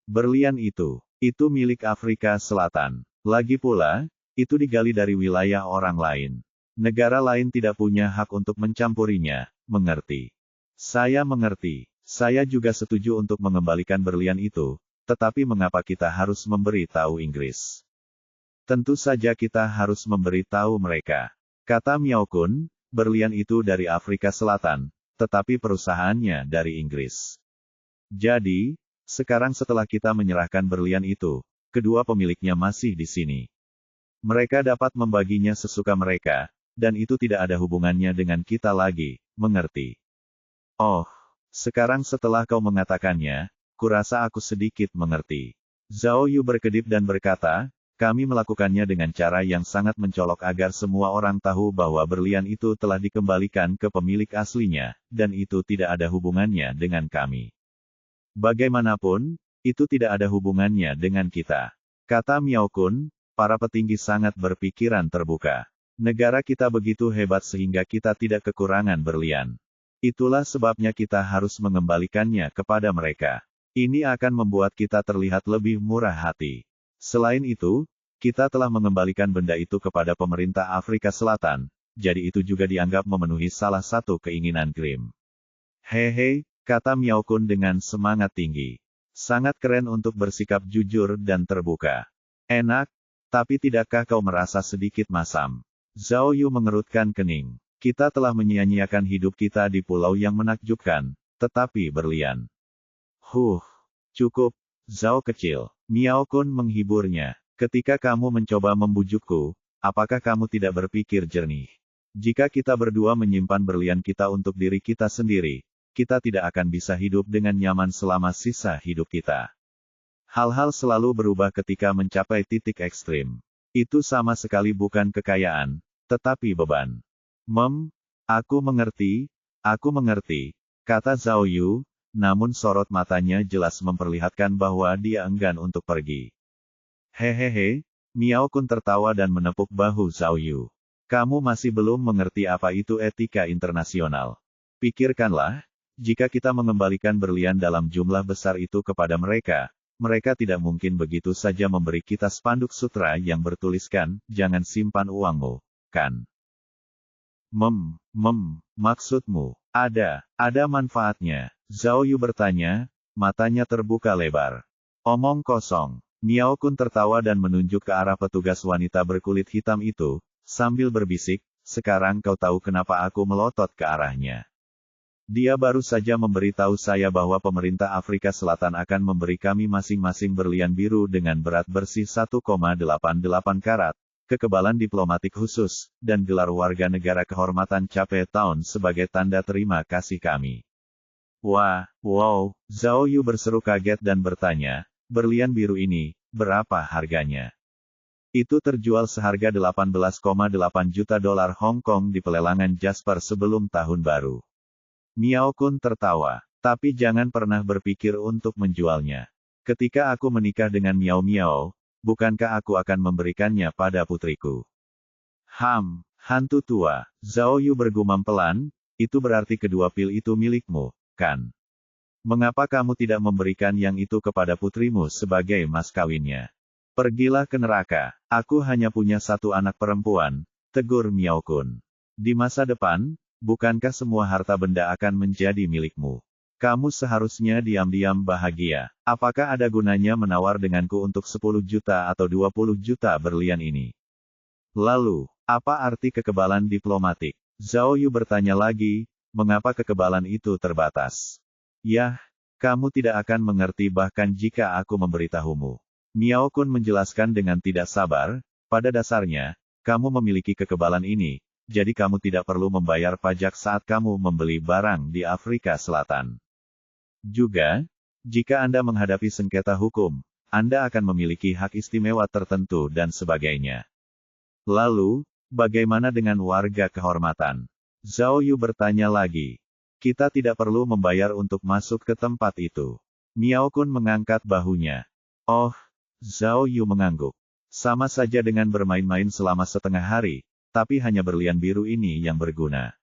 Berlian itu milik Afrika Selatan. Lagi pula, itu digali dari wilayah orang lain. Negara lain tidak punya hak untuk mencampurinya, mengerti? Saya mengerti. Saya juga setuju untuk mengembalikan berlian itu, tetapi mengapa kita harus memberi tahu Inggris? Tentu saja kita harus memberi tahu mereka. Kata Miao Kun, berlian itu dari Afrika Selatan, tetapi perusahaannya dari Inggris. Jadi, sekarang setelah kita menyerahkan berlian itu, kedua pemiliknya masih di sini. Mereka dapat membaginya sesuka mereka, dan itu tidak ada hubungannya dengan kita lagi, mengerti? Oh, sekarang setelah kau mengatakannya, kurasa aku sedikit mengerti. Zhao Yu berkedip dan berkata, kami melakukannya dengan cara yang sangat mencolok agar semua orang tahu bahwa berlian itu telah dikembalikan ke pemilik aslinya, dan itu tidak ada hubungannya dengan kami. Bagaimanapun, itu tidak ada hubungannya dengan kita. Kata Miao Kun, para petinggi sangat berpikiran terbuka. Negara kita begitu hebat sehingga kita tidak kekurangan berlian. Itulah sebabnya kita harus mengembalikannya kepada mereka. Ini akan membuat kita terlihat lebih murah hati. Selain itu, kita telah mengembalikan benda itu kepada pemerintah Afrika Selatan, jadi itu juga dianggap memenuhi salah satu keinginan Grimm. Hehe, kata Miao Kun dengan semangat tinggi. Sangat keren untuk bersikap jujur dan terbuka. Enak, tapi tidakkah kau merasa sedikit masam? Zhao Yu mengerutkan kening. Kita telah menyia-nyiakan hidup kita di pulau yang menakjubkan, tetapi berlian. Cukup, Zhao kecil. Miao Kun menghiburnya. Ketika kamu mencoba membujukku, apakah kamu tidak berpikir jernih? Jika kita berdua menyimpan berlian kita untuk diri kita sendiri, kita tidak akan bisa hidup dengan nyaman selama sisa hidup kita. Hal-hal selalu berubah ketika mencapai titik ekstrim. Itu sama sekali bukan kekayaan, tetapi beban. Aku mengerti, kata Zhao Yu, namun sorot matanya jelas memperlihatkan bahwa dia enggan untuk pergi. Hehehe, Miao Kun tertawa dan menepuk bahu Zhao Yu. Kamu masih belum mengerti apa itu etika internasional. Pikirkanlah, jika kita mengembalikan berlian dalam jumlah besar itu kepada mereka, mereka tidak mungkin begitu saja memberi kita spanduk sutra yang bertuliskan, jangan simpan uangmu, kan? Maksudmu, ada manfaatnya? Zhao Yu bertanya, matanya terbuka lebar. Omong kosong. Miao Kun tertawa dan menunjuk ke arah petugas wanita berkulit hitam itu, sambil berbisik, sekarang kau tahu kenapa aku melotot ke arahnya. Dia baru saja memberitahu saya bahwa pemerintah Afrika Selatan akan memberi kami masing-masing berlian biru dengan berat bersih 1,88 karat, kekebalan diplomatik khusus, dan gelar warga negara kehormatan Cape Town sebagai tanda terima kasih kami. Wow, Zhao Yu berseru kaget dan bertanya, berlian biru ini, berapa harganya? Itu terjual seharga 18,8 juta dolar Hong Kong di pelelangan Jasper sebelum tahun baru. Miao Kun tertawa, tapi jangan pernah berpikir untuk menjualnya. Ketika aku menikah dengan Miao Miao, bukankah aku akan memberikannya pada putriku? Hantu tua, Zhao Yu bergumam pelan, itu berarti kedua pil itu milikmu, kan? Mengapa kamu tidak memberikan yang itu kepada putrimu sebagai mas kawinnya? Pergilah ke neraka, aku hanya punya satu anak perempuan, tegur Miao Kun. Di masa depan, bukankah semua harta benda akan menjadi milikmu? Kamu seharusnya diam-diam bahagia. Apakah ada gunanya menawar denganku untuk 10 juta atau 20 juta berlian ini? Lalu, apa arti kekebalan diplomatik? Zhao Yu bertanya lagi, mengapa kekebalan itu terbatas? Yah, kamu tidak akan mengerti bahkan jika aku memberitahumu. Miao Kun menjelaskan dengan tidak sabar, pada dasarnya, kamu memiliki kekebalan ini, jadi kamu tidak perlu membayar pajak saat kamu membeli barang di Afrika Selatan. Juga, jika Anda menghadapi sengketa hukum, Anda akan memiliki hak istimewa tertentu dan sebagainya. Lalu, bagaimana dengan warga kehormatan? Zhao Yu bertanya lagi. Kita tidak perlu membayar untuk masuk ke tempat itu. Miao Kun mengangkat bahunya. Oh, Zhao Yu mengangguk. Sama saja dengan bermain-main selama setengah hari, tapi hanya berlian biru ini yang berguna.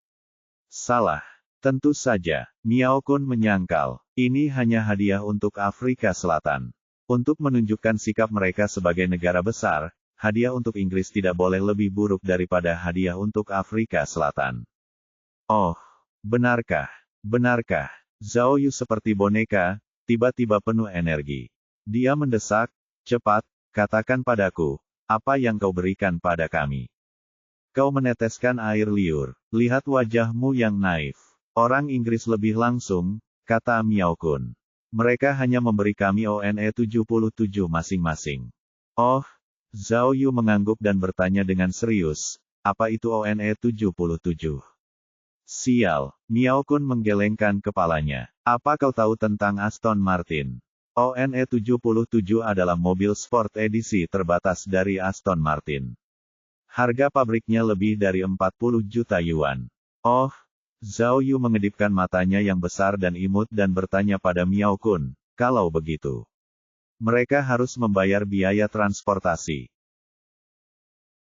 Salah. Tentu saja, Miao Kun menyangkal. Ini hanya hadiah untuk Afrika Selatan. Untuk menunjukkan sikap mereka sebagai negara besar, hadiah untuk Inggris tidak boleh lebih buruk daripada hadiah untuk Afrika Selatan. Oh, benarkah? Benarkah? Zhao Yu seperti boneka, tiba-tiba penuh energi. Dia mendesak, cepat, katakan padaku, apa yang kau berikan pada kami? Kau meneteskan air liur, lihat wajahmu yang naif. Orang Inggris lebih langsung, kata Miao Kun. Mereka hanya memberi kami ONE 77 masing-masing. Oh, Zhao Yu mengangguk dan bertanya dengan serius, apa itu ONE 77? Sial, Miao Kun menggelengkan kepalanya. Apa kau tahu tentang Aston Martin? ONE 77 adalah mobil sport edisi terbatas dari Aston Martin. Harga pabriknya lebih dari 40 juta yuan. Oh, Zhao Yu mengedipkan matanya yang besar dan imut dan bertanya pada Miao Kun, kalau begitu, mereka harus membayar biaya transportasi.